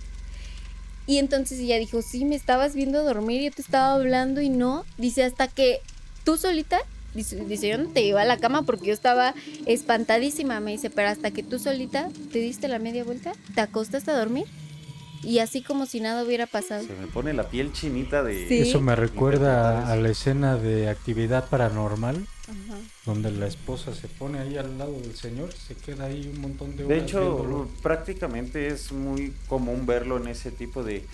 Y entonces ella dijo, sí, me estabas viendo dormir, yo te estaba hablando y no. Dice, hasta que tú solita, dice, yo no te iba a la cama porque yo estaba espantadísima. Me dice, pero hasta que tú solita te diste la media vuelta, te acostaste a dormir. Y así como si nada hubiera pasado. Se me pone la piel chinita de... Sí. Eso me recuerda a la escena de Actividad Paranormal, Ajá. donde la esposa se pone ahí al lado del señor, se queda ahí un montón de De horas hecho, viéndolo. prácticamente es muy común verlo en ese tipo de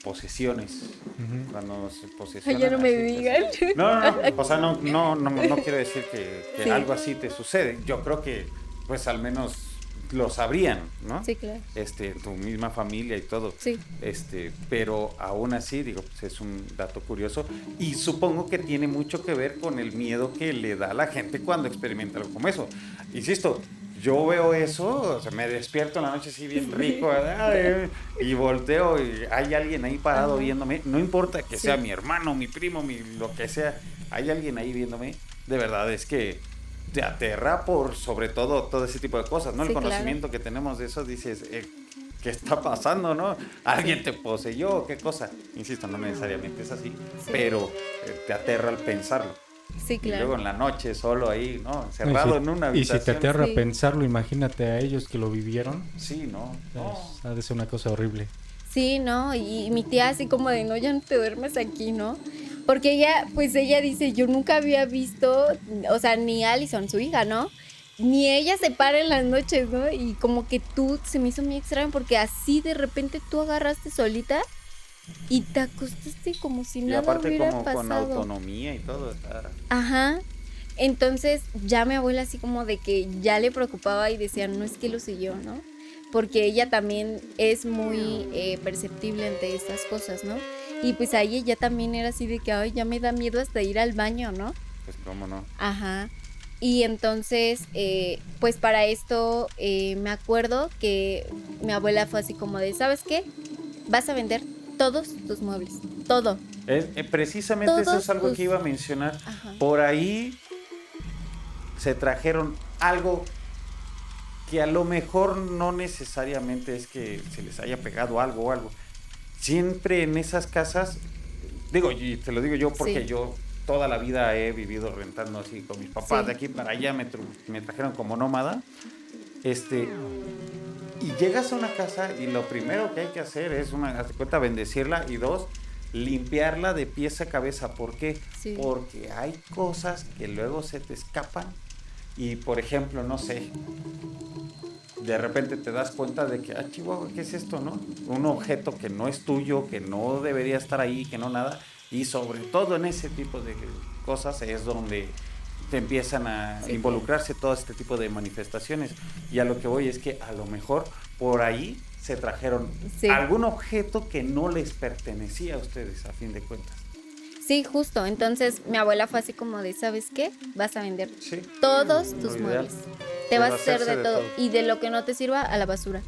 posesiones. Ujú. Cuando se Ay, posesionan. ya no me así, digan. No, o sea, no quiero decir que Sí. algo así te sucede. Yo creo que, pues, al menos lo sabrían, ¿no? Sí, claro. Tu misma familia y todo. Sí. Pero aún así, digo, pues es un dato curioso y supongo que tiene mucho que ver con el miedo que le da a la gente cuando experimenta algo como eso. Insisto, yo veo eso, o sea, me despierto en la noche así bien rico, ¿verdad? Y volteo y hay alguien ahí parado Ajá. viéndome, no importa que Sí. sea mi hermano, mi primo, lo que sea, hay alguien ahí viéndome, de verdad es que te aterra por sobre todo ese tipo de cosas, ¿no? Sí, El claro. conocimiento que tenemos de eso, dices, ¿qué está pasando, no? ¿Alguien te poseyó? ¿Qué cosa? Insisto, no necesariamente es así, Sí. pero te aterra al pensarlo. Sí, Y luego claro. en la noche, solo ahí, ¿no? Encerrado en una Y si habitación. te aterra Sí. pensarlo, imagínate a ellos que lo vivieron. Sí, no. no. Ha de ser una cosa horrible. Sí, ¿no? Y mi tía así como de, no, ya no te duermes aquí, ¿no? Porque ella dice, yo nunca había visto, o sea, ni Allison, su hija, ¿no? Ni ella se para en las noches, ¿no? Y como que tú, se me hizo muy extraño porque así de repente tú agarraste solita y te acostaste como si Y nada aparte hubiera como con pasado. autonomía y todo. Está... Ajá. Entonces ya mi abuela así como de que ya le preocupaba y decía, no es que lo siguió, ¿no? Porque ella también es muy perceptible ante estas cosas, ¿no? Y pues ahí ella también era así de que, ay, ya me da miedo hasta ir al baño, ¿no? Pues cómo no. Ajá. Y entonces, pues para esto me acuerdo que mi abuela fue así como de, ¿sabes qué? Vas a vender todos tus muebles, todo. Precisamente eso Todos es algo tus- que iba a mencionar. Ajá. Por ahí se trajeron algo que a lo mejor no necesariamente es que se les haya pegado algo o algo. Siempre en esas casas, digo, y te lo digo yo porque Sí. yo toda la vida he vivido rentando así con mis papás, Sí. de aquí para allá me trajeron como nómada. Y llegas a una casa y lo primero que hay que hacer es, hazte cuenta, bendecirla, y dos, limpiarla de pies a cabeza. ¿Por qué? Sí. Porque hay cosas que luego se te escapan y, por ejemplo, no sé, de repente te das cuenta de que, Chihuahua, ¿qué es esto, no? Un objeto que no es tuyo, que no debería estar ahí, que no nada, y sobre todo en ese tipo de cosas es donde te empiezan a Sí, involucrarse todo este tipo de manifestaciones. Y a lo que voy es que a lo mejor por ahí se trajeron Sí. algún objeto que no les pertenecía a ustedes, a fin de cuentas. Sí, justo. Entonces mi abuela fue así como de, ¿sabes qué? Vas a vender Sí. todos Lo tus ideal. muebles. Te vas a hacer Deshacerse de de todo. todo. Y de lo que no te sirva, a la basura.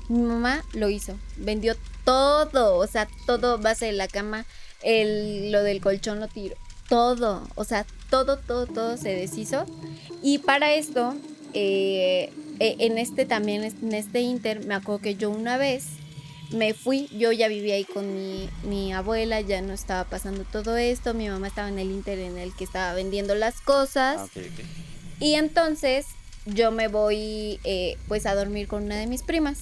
Mi mamá lo hizo. Vendió todo. O sea, todo, base de la cama, lo del colchón lo tiró. Todo. O sea, todo se deshizo. Y para esto, en este inter, me acuerdo que yo una vez me fui, yo ya vivía ahí con mi abuela, ya no estaba pasando todo esto, mi mamá estaba en el inter en el que estaba vendiendo las cosas. Ok. Y entonces yo me voy pues a dormir con una de mis primas.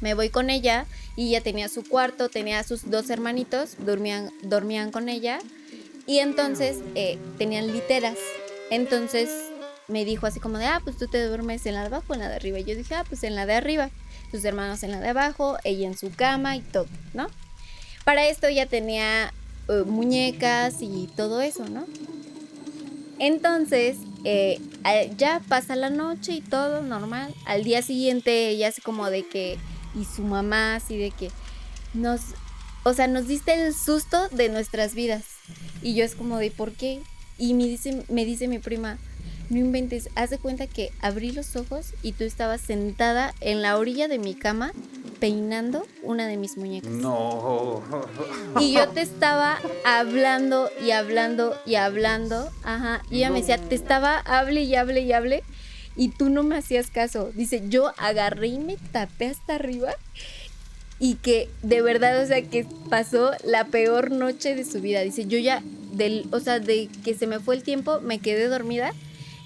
Me voy con ella y ella tenía su cuarto, tenía a sus 2 hermanitos, dormían con ella. Y entonces tenían literas. Entonces me dijo así como de, pues tú te duermes en la de abajo o en la de arriba. Y yo dije, pues en la de arriba. Sus hermanos en la de abajo, ella en su cama y todo, ¿no? Para esto ella tenía muñecas y todo eso, ¿no? Entonces, ya pasa la noche y todo normal. Al día siguiente ella así como de que, y su mamá así de que, nos diste el susto de nuestras vidas. Y yo es como de, ¿por qué? Y me dice mi prima, no inventes, haz de cuenta que abrí los ojos y tú estabas sentada en la orilla de mi cama peinando una de mis muñecas. No. Y yo te estaba hablando y hablando y hablando. Ajá. Y ella me decía, te estaba hable y hable y hable. Y tú no me hacías caso. Dice, yo agarré y me tapé hasta arriba. Y que de verdad, o sea, que pasó la peor noche de su vida. Dice, yo ya, de que se me fue el tiempo, me quedé dormida.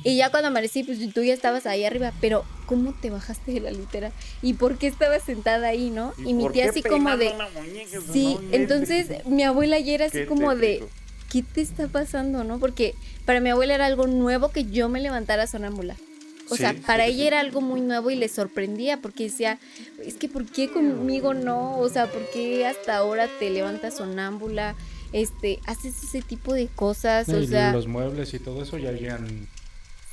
Y ya cuando amanecí, pues tú ya estabas ahí arriba. Pero, ¿cómo te bajaste de la litera? ¿Y por qué estabas sentada ahí, no? Y mi tía así como de... Sí, entonces mi abuela ya era así como de... ¿Qué te está pasando, no? Porque para mi abuela era algo nuevo que yo me levantara sonámbula. O sea, para ella era algo muy nuevo y le sorprendía porque decía, es que ¿por qué conmigo no? O sea, ¿por qué hasta ahora te levantas sonámbula? Haces ese tipo de cosas, o Y sea... los muebles y todo eso ya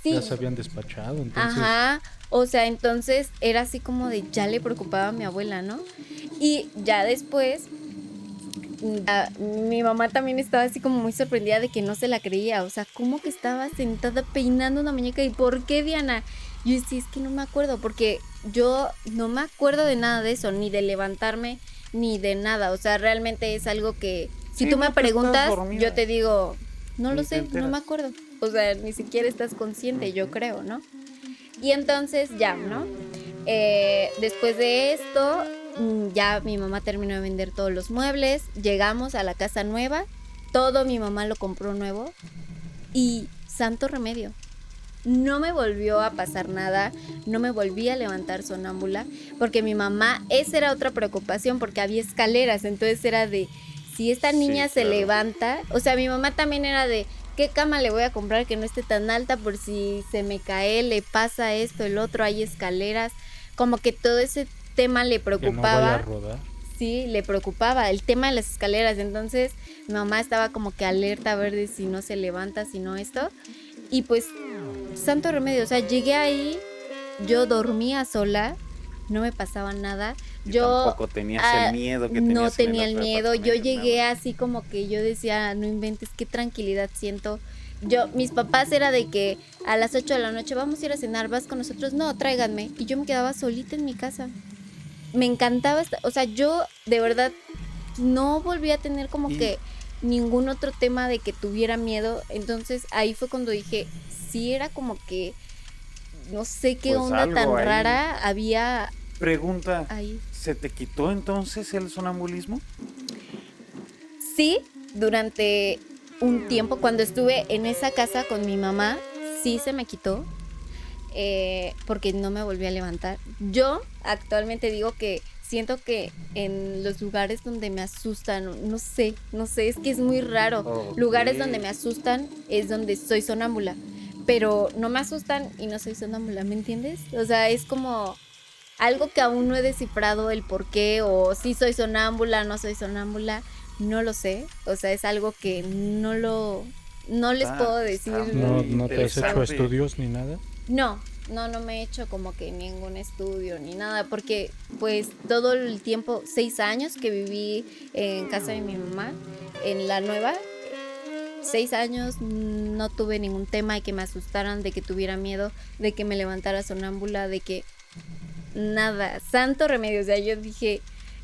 Sí. ya se habían despachado, entonces... Ajá, o sea, entonces era así como de ya le preocupaba a mi abuela, ¿no? Y ya después, mi mamá también estaba así como muy sorprendida de que no se la creía, o sea, ¿cómo que estaba sentada peinando una muñeca? ¿Y por qué, Diana? Yo decía, es que no me acuerdo, porque yo no me acuerdo de nada de eso, ni de levantarme, ni de nada, o sea, realmente es algo que, si Sí, tú no, me tú estás preguntas, dormida. yo te digo, no Ni lo te sé, no enteras. me acuerdo. O sea, ni siquiera estás consciente, yo creo, ¿no? Y entonces ya, ¿no? Después de esto, ya mi mamá terminó de vender todos los muebles, llegamos a la casa nueva, todo mi mamá lo compró nuevo y santo remedio. No me volvió a pasar nada, no me volví a levantar sonámbula, porque mi mamá, esa era otra preocupación, porque había escaleras, entonces era de, si esta niña Sí, se claro. levanta, o sea, mi mamá también era de, ¿qué cama le voy a comprar que no esté tan alta por si se me cae, le pasa esto, el otro, hay escaleras? Como que todo ese tema le que no vaya a preocupaba. rodar. Sí, le preocupaba el tema de las escaleras. Entonces mi mamá estaba como que alerta a ver de si no se levanta, si no esto. Y pues, santo remedio, o sea, llegué ahí, yo dormía sola, no me pasaba nada. Y Yo tampoco tenías el miedo que tenías no en el tenía el otro miedo, yo departamento, llegué nada. así como que yo decía, no inventes, qué tranquilidad siento. Mis papás era de que a las 8 de la noche vamos a ir a cenar, vas con nosotros, no, tráiganme. Y yo me quedaba solita en mi casa. Me encantaba, o sea, yo de verdad no volví a tener como Y- que ningún otro tema de que tuviera miedo. Entonces ahí fue cuando dije, sí era como que no sé qué Pues onda algo tan ahí. rara había Pregunta, ahí. ¿se te quitó entonces el sonambulismo? Sí, durante un tiempo, cuando estuve en esa casa con mi mamá, sí se me quitó, porque no me volví a levantar. Yo actualmente digo que siento que en los lugares donde me asustan, no sé, es que es muy raro. Ok. Lugares donde me asustan es donde soy sonámbula, pero no me asustan y no soy sonámbula, ¿me entiendes? O sea, es como algo que aún no he descifrado el por qué, o si soy sonámbula, no soy sonámbula, no lo sé. O sea, es algo que no les puedo decir. Está No, muy no te has hecho interesante. estudios ni nada. No, no me he hecho como que ningún estudio ni nada, porque pues todo el tiempo, 6 años que viví en casa de mi mamá, en la nueva, 6 años no tuve ningún tema de que me asustaran, de que tuviera miedo, de que me levantara sonámbula, de que nada, santo remedio. O sea, yo dije,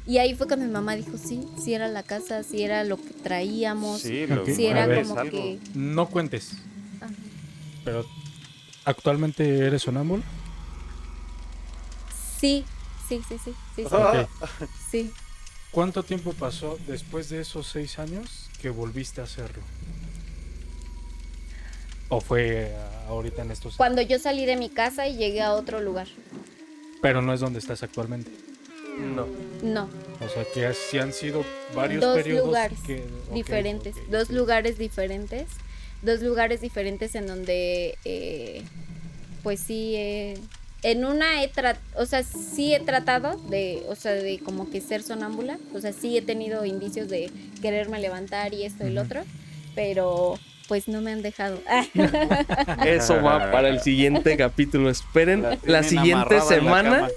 y ahí fue cuando mi mamá dijo, sí era la casa, sí era lo que traíamos, Sí, Ok, sí a era ver. como que... No cuentes, Ajá. pero ¿actualmente eres sonámbulo? Sí. Ok. Sí. ¿Cuánto tiempo pasó después de esos 6 años que volviste a hacerlo? ¿O fue ahorita en estos? Cuando yo salí de mi casa y llegué a otro lugar. Pero no es donde estás actualmente. No. No, O sea que sí han sido varios dos periodos lugares que, diferentes, ok. dos lugares diferentes en donde, pues sí, en una o sea, sí he tratado de, o sea, de como que ser sonámbula, o sea, sí he tenido indicios de quererme levantar y esto y lo Ujú. otro, pero pues no me han dejado. Eso va para el siguiente capítulo. Esperen la tienen siguiente amarrada en la semana, cama.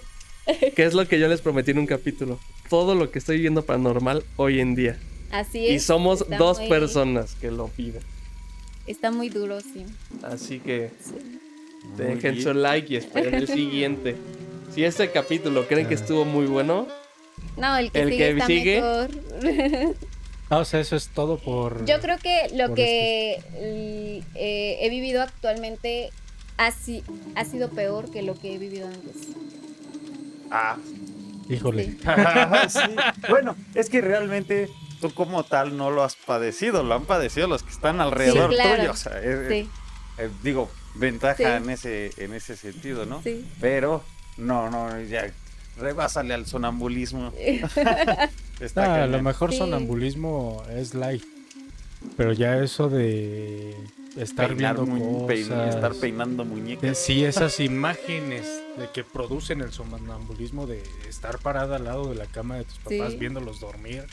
que es lo que yo les prometí en un capítulo. Todo lo que estoy viendo paranormal hoy en día. Así es. Y somos está 2 muy- personas que lo piden. Está muy duro, sí. Así que Sí. Muy dejen bien. su like y esperen el siguiente. Si este capítulo creen que estuvo muy bueno, No, el que ¿El sigue que está sigue? mejor. Ah, o sea, eso es todo por... Yo creo que lo por que he vivido actualmente ha sido peor que lo que he vivido antes. Ah, Híjole. Sí. sí. Bueno, es que realmente tú como tal no lo has padecido, lo han padecido los que están alrededor claro. tuyo. O sea, Sí, digo, ventaja Sí. en ese sentido, ¿no? sí. Pero no, ya rebásale al sonambulismo. Está Ah, a cañón. lo mejor Sí. sonambulismo es light. Pero ya eso de estar Peinar viendo estar cosas... peinando muñecas. Sí, esas imágenes de que producen el sonambulismo de estar parada al lado de la cama de tus papás Sí. viéndolos dormir.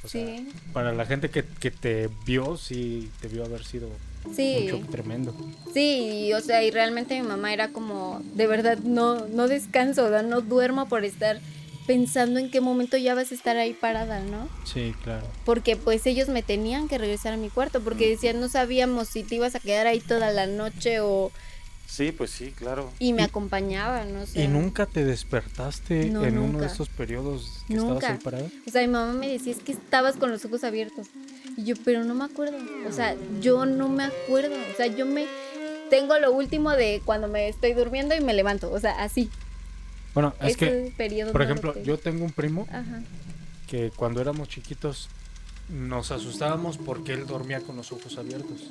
O sea, Sí. para la gente que te vio, sí te vio haber sido Sí. mucho tremendo. Sí, o sea, y realmente mi mamá era como, de verdad, no descanso, o sea, no duermo por estar pensando en qué momento ya vas a estar ahí parada, ¿no? Sí, claro. Porque pues ellos me tenían que regresar a mi cuarto, porque decían, no sabíamos si te ibas a quedar ahí toda la noche o... Sí, pues sí, claro. Y me acompañaban, o sea... ¿Y nunca te despertaste No, en uno nunca. de estos periodos que Nunca. estabas ahí parada? O sea, mi mamá me decía, es que estabas con los ojos abiertos. Y yo, pero no me acuerdo. O sea, yo no me acuerdo. O sea, tengo lo último de cuando me estoy durmiendo y me levanto. O sea, así. Bueno, es que, Ese periodo por no lo ejemplo, tengo. yo tengo un primo Ajá. que cuando éramos chiquitos nos asustábamos porque él dormía con los ojos abiertos.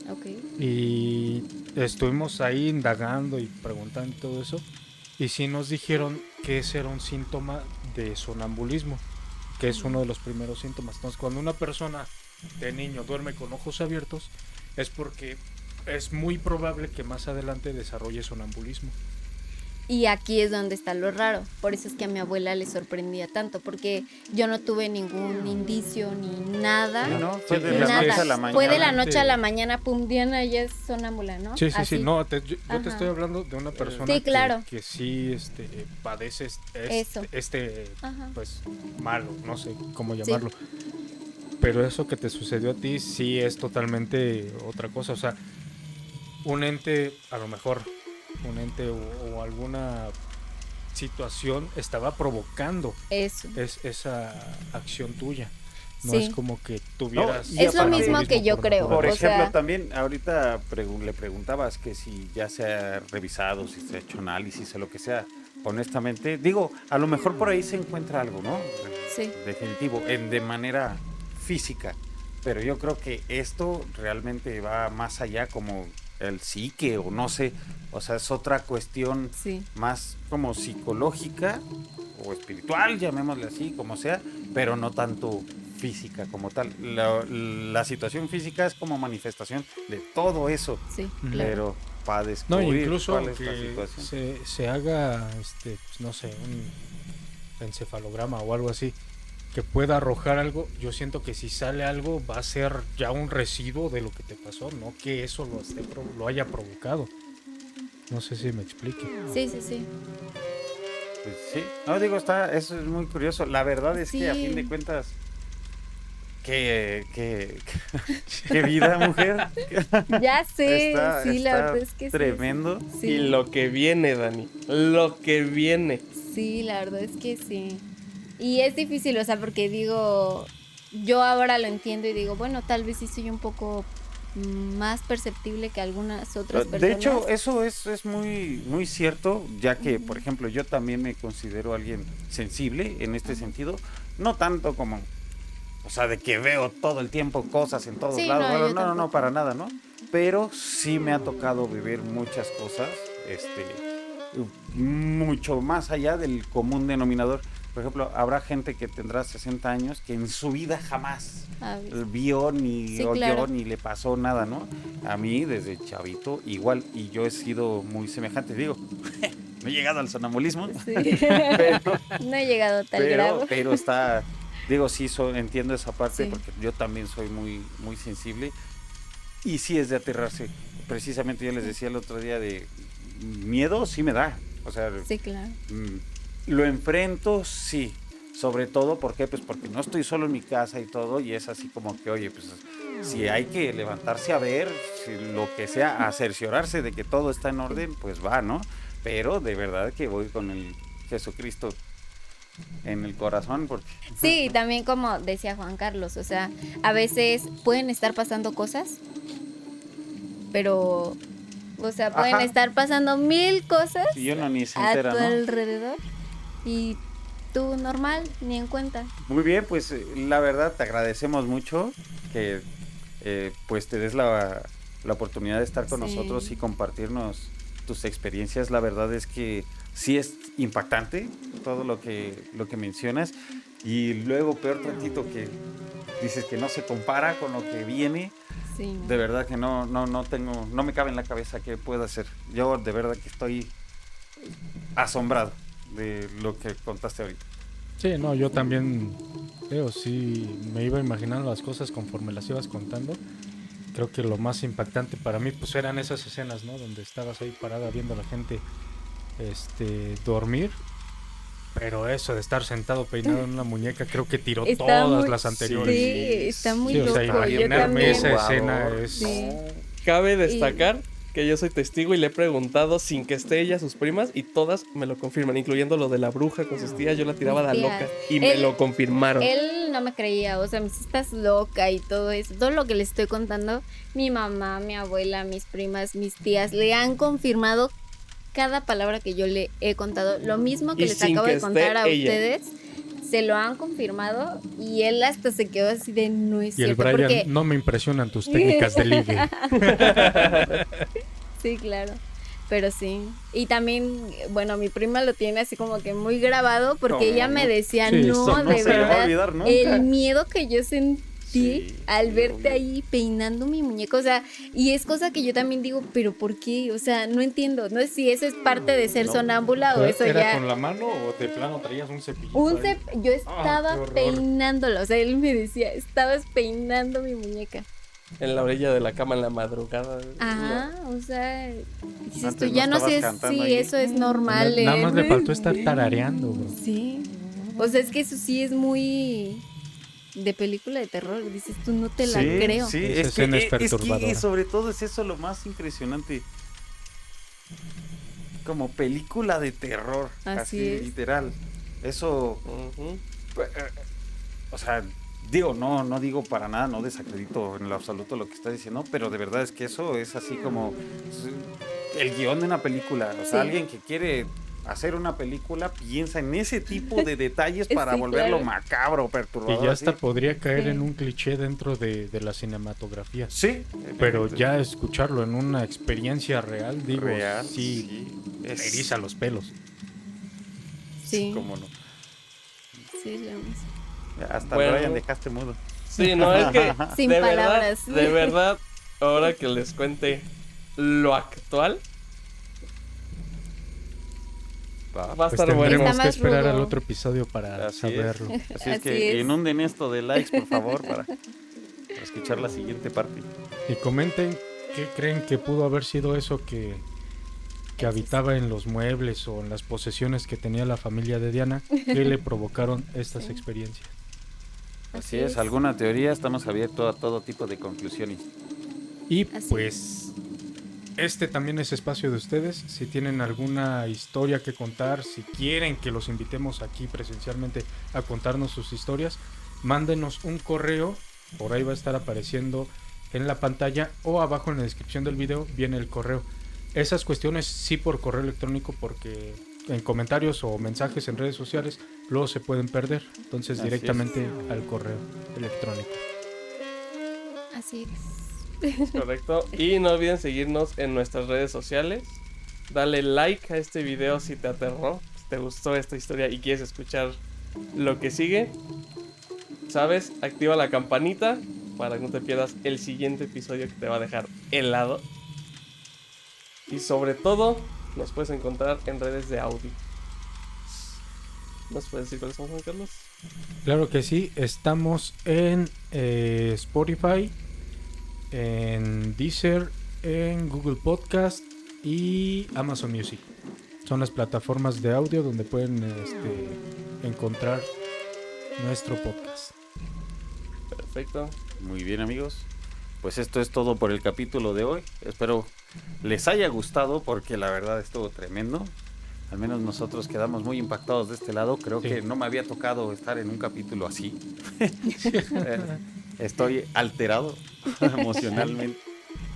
Ok. Y estuvimos ahí indagando y preguntando y todo eso. Y sí nos dijeron que ese era un síntoma de sonambulismo, que es uno de los primeros síntomas. Entonces, cuando una persona de niño duerme con ojos abiertos, es porque es muy probable que más adelante desarrolle sonambulismo. Y aquí es donde está lo raro. Por eso es que a mi abuela le sorprendía tanto, porque yo no tuve ningún indicio ni nada. Sí, ¿no? Fue de Sí, la nada. noche a la mañana. Fue de la noche a la mañana, pum, Diana ya es sonámbula, ¿no? Sí, sí, Así. sí. No, yo te Ajá. estoy hablando de una persona Sí, claro. que sí padece Eso. Ajá. pues, malo, no sé cómo llamarlo. Pero eso que te sucedió a ti sí es totalmente otra cosa. O sea, un ente, a lo mejor, un ente o alguna situación estaba provocando Eso. esa acción tuya. No Sí. es como que tuvieras... No, y Es lo aparte- mismo que yo creo. Por O ejemplo, sea- también ahorita le preguntabas que si ya se ha revisado, si se ha hecho análisis o lo que sea. Honestamente, digo, a lo mejor por ahí se encuentra algo, ¿no? Sí. Definitivo, de manera física. Pero yo creo que esto realmente va más allá como el psique o no sé. O sea, es otra cuestión Sí. más como psicológica o espiritual, llamémosle así, como sea, pero no tanto física como tal. La situación física es como manifestación de todo eso, Sí, Ujú. claro. pero para No, descubrir incluso cuál es la que situación. se haga, pues, no sé, un encefalograma o algo así, que pueda arrojar algo, yo siento que si sale algo va a ser ya un residuo de lo que te pasó, no que eso lo haya provocado. No sé si me explique. Sí, sí, sí. Pues sí, no digo, eso es muy curioso. La verdad es que a Sí. fin de cuentas, qué vida, mujer. Ya sé, sí, la está verdad es que sí, tremendo. Sí, Y lo que viene, Dani. Lo que viene. sí, la verdad es que sí. Y es difícil, o sea, porque digo, yo ahora lo entiendo y digo, bueno, tal vez sí soy un poco más perceptible que algunas otras personas. De hecho, eso es muy, muy cierto, ya que, por ejemplo, yo también me considero alguien sensible en este sentido. No tanto como, o sea, de que veo todo el tiempo cosas en todos Sí, lados. no, Bueno, yo no, tampoco. para nada, ¿no? Pero sí me ha tocado vivir muchas cosas, mucho más allá del común denominador. Por ejemplo, habrá gente que tendrá 60 años que en su vida jamás A ver, vio ni Sí, oyó claro. ni le pasó nada, ¿no? A mí desde chavito igual, y yo he sido muy semejante, digo, no he llegado al sonambulismo, sí. pero, No he llegado a tal grado. pero está, digo, sí, entiendo esa parte Sí. porque yo también soy muy, muy sensible y sí es de aterrarse. Precisamente yo les decía el otro día de miedo sí me da, o sea, Sí, claro. lo enfrento, sí. Sobre todo, ¿por qué? Pues porque no estoy solo en mi casa y todo, y es así como que, oye, pues si hay que levantarse a ver, si lo que sea, a cerciorarse de que todo está en orden, pues va, ¿no? Pero de verdad que voy con el Jesucristo en el corazón, porque... Sí, también como decía Juan Carlos, o sea, a veces pueden estar pasando cosas, pero, o sea, pueden Ajá. estar pasando 1000 cosas Y uno ni se a entera, tu ¿no? alrededor y tú normal, ni en cuenta. Muy bien, pues la verdad te agradecemos mucho que pues te des la oportunidad de estar con Sí. nosotros y compartirnos tus experiencias. La verdad es que sí es impactante todo lo que mencionas, y luego peor tantito que dices que no se compara con lo que viene. Sí. De verdad que no me cabe en la cabeza qué puedo hacer. Yo de verdad que estoy asombrado de lo que contaste ahorita. Sí, no, yo también creo, sí, me iba imaginando las cosas conforme las ibas contando. Creo que lo más impactante para mí pues eran esas escenas, ¿no? Donde estabas ahí parada viendo a la gente dormir. Pero eso de estar sentado peinado en una muñeca creo que tiró Está todas muy- las anteriores. Sí, está muy Sí, o loco. sea, Yo imaginarme también. esa escena es... Sí. Cabe destacar que yo soy testigo y le he preguntado sin que esté ella, sus primas, y todas me lo confirman, incluyendo lo de la bruja con sus tías. Yo la tiraba Mis de tías. loca y me Él- lo confirmaron. Él no me creía, o sea, me dice, estás loca y todo eso. Todo lo que le estoy contando, mi mamá, mi abuela, mis primas, mis tías, le han confirmado cada palabra que yo le he contado. Lo mismo que Y les sin acabo que de contar a esté ella. ustedes, se lo han confirmado y él hasta se quedó así de no es Y el cierto. Brian, Porque, no me impresionan tus técnicas de ligue. sí, claro. Pero sí. Y también, bueno, mi prima lo tiene así como que muy grabado porque No, ella me decía, Sí, no, eso no de se le va a verdad, olvidar nunca. el miedo que yo sentí Sí, al verte obvio. ahí peinando mi muñeca, o sea, y es cosa que yo también digo, pero ¿por qué? O sea, no entiendo, no sé si eso es parte de ser No. sonámbula o eso ¿Era ya... con la mano o de plano traías un cepillito ahí? Yo Ah, estaba qué horror. peinándola, o sea, él me decía, estabas peinando mi muñeca. En la orilla de la cama en la madrugada. Ajá, o sea, dices Antes tú, no ya no estabas sé cantando si ahí. eso es normal. Nada más le en- faltó estar tarareando, bro. Sí, o sea, es que eso sí es muy de película de terror, dices tú, no te la Sí, creo. sí, Esa es escena es que perturbadora. sobre todo es eso lo más impresionante. Como película de terror, Así así es. literal. Eso, Ujú. o sea, digo, no digo para nada, no desacredito en lo absoluto lo que está diciendo, pero de verdad es que eso es así como el guión de una película. O sea, Sí. alguien que quiere hacer una película piensa en ese tipo de detalles para Sí, volverlo claro. macabro, Y perturbador. ya hasta así. podría caer Sí. en un cliché dentro de la cinematografía. Sí, Pero ya escucharlo en una experiencia real, digo, real, sí, sí, te eriza los pelos. Sí, cómo no. sí, es lo mismo. Hasta Bueno. Brian dejaste mudo. Sí, no, es que Sin de palabras. verdad, de verdad, ahora que les cuente lo actual, va a Pues estar Está tendremos bueno. que más esperar al rudo. otro episodio para Así es. saberlo. Así es Así que es. inunden esto de likes, por favor, para escuchar la siguiente parte. Y comenten qué creen que pudo haber sido eso que habitaba en los muebles o en las posesiones que tenía la familia de Diana, que le provocaron estas Sí. experiencias. Así es, alguna teoría, estamos abiertos a todo tipo de conclusiones. Y Así pues este también es espacio de ustedes. Si tienen alguna historia que contar, si quieren que los invitemos aquí presencialmente a contarnos sus historias, mándenos un correo. Por ahí va a estar apareciendo en la pantalla o abajo en la descripción del video viene el correo. Esas cuestiones sí por correo electrónico, porque en comentarios o mensajes en redes sociales luego se pueden perder. Entonces Así directamente al correo electrónico. Así es. Correcto. Y no olviden seguirnos en nuestras redes sociales. Dale like a este video si te aterró, si te gustó esta historia y quieres escuchar lo que sigue. ¿Sabes? Activa la campanita para que no te pierdas el siguiente episodio que te va a dejar helado. Y sobre todo, nos puedes encontrar en redes de audio. ¿Nos puedes decir cuáles son, Juan Carlos? Claro que sí, estamos en Spotify, en Deezer, en Google Podcast y Amazon Music. Son las plataformas de audio donde pueden encontrar nuestro podcast. Perfecto. Muy bien, amigos. Pues esto es todo por el capítulo de hoy. Espero les haya gustado porque la verdad estuvo tremendo. Al menos nosotros quedamos muy impactados de este lado. Creo Sí. que no me había tocado estar en un capítulo así. Estoy alterado emocionalmente.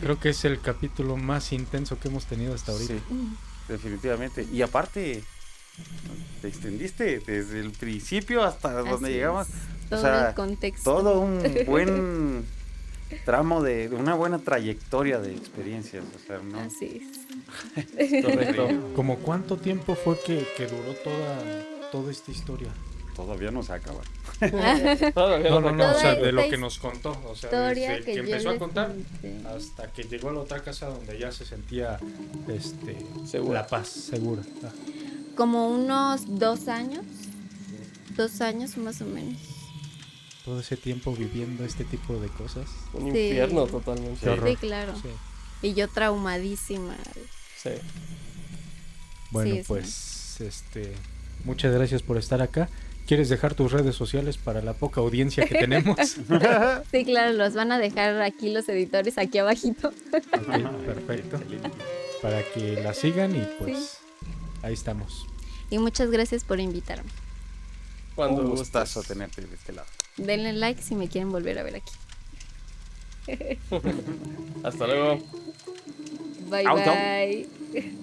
Creo que es el capítulo más intenso que hemos tenido hasta ahorita. Sí, definitivamente. Y aparte, te extendiste desde el principio hasta donde Así llegamos. es. O Todo sea, el contexto. todo un buen tramo de una buena trayectoria de experiencias. O sea, ¿no? Así es. Correcto. ¿Cómo cuánto tiempo fue que duró toda esta historia? Todavía no se acaba. Todavía No, no no, o sea, Toda de lo esta que nos contó. O sea, Historia desde que yo empezó a les contar conté. hasta que llegó a la otra casa donde ya se sentía Segura. la paz, segura. Ah, Como unos 2 años. 2 años más o menos. todo ese tiempo viviendo este tipo de cosas. Un Sí. infierno totalmente. Qué horror. Sí, claro. Sí. Y yo traumadísima. Sí. Bueno, Sí, sí. pues muchas gracias por estar acá. ¿Quieres dejar tus redes sociales para la poca audiencia que tenemos? Sí, claro, los van a dejar aquí los editores, aquí abajito. Ok, perfecto. Para que la sigan y pues ahí estamos. Y muchas gracias por invitarme. Cuando Un gustes. gustazo tenerte de este lado. Denle like si me quieren volver a ver aquí. Hasta luego. Bye Auto. bye.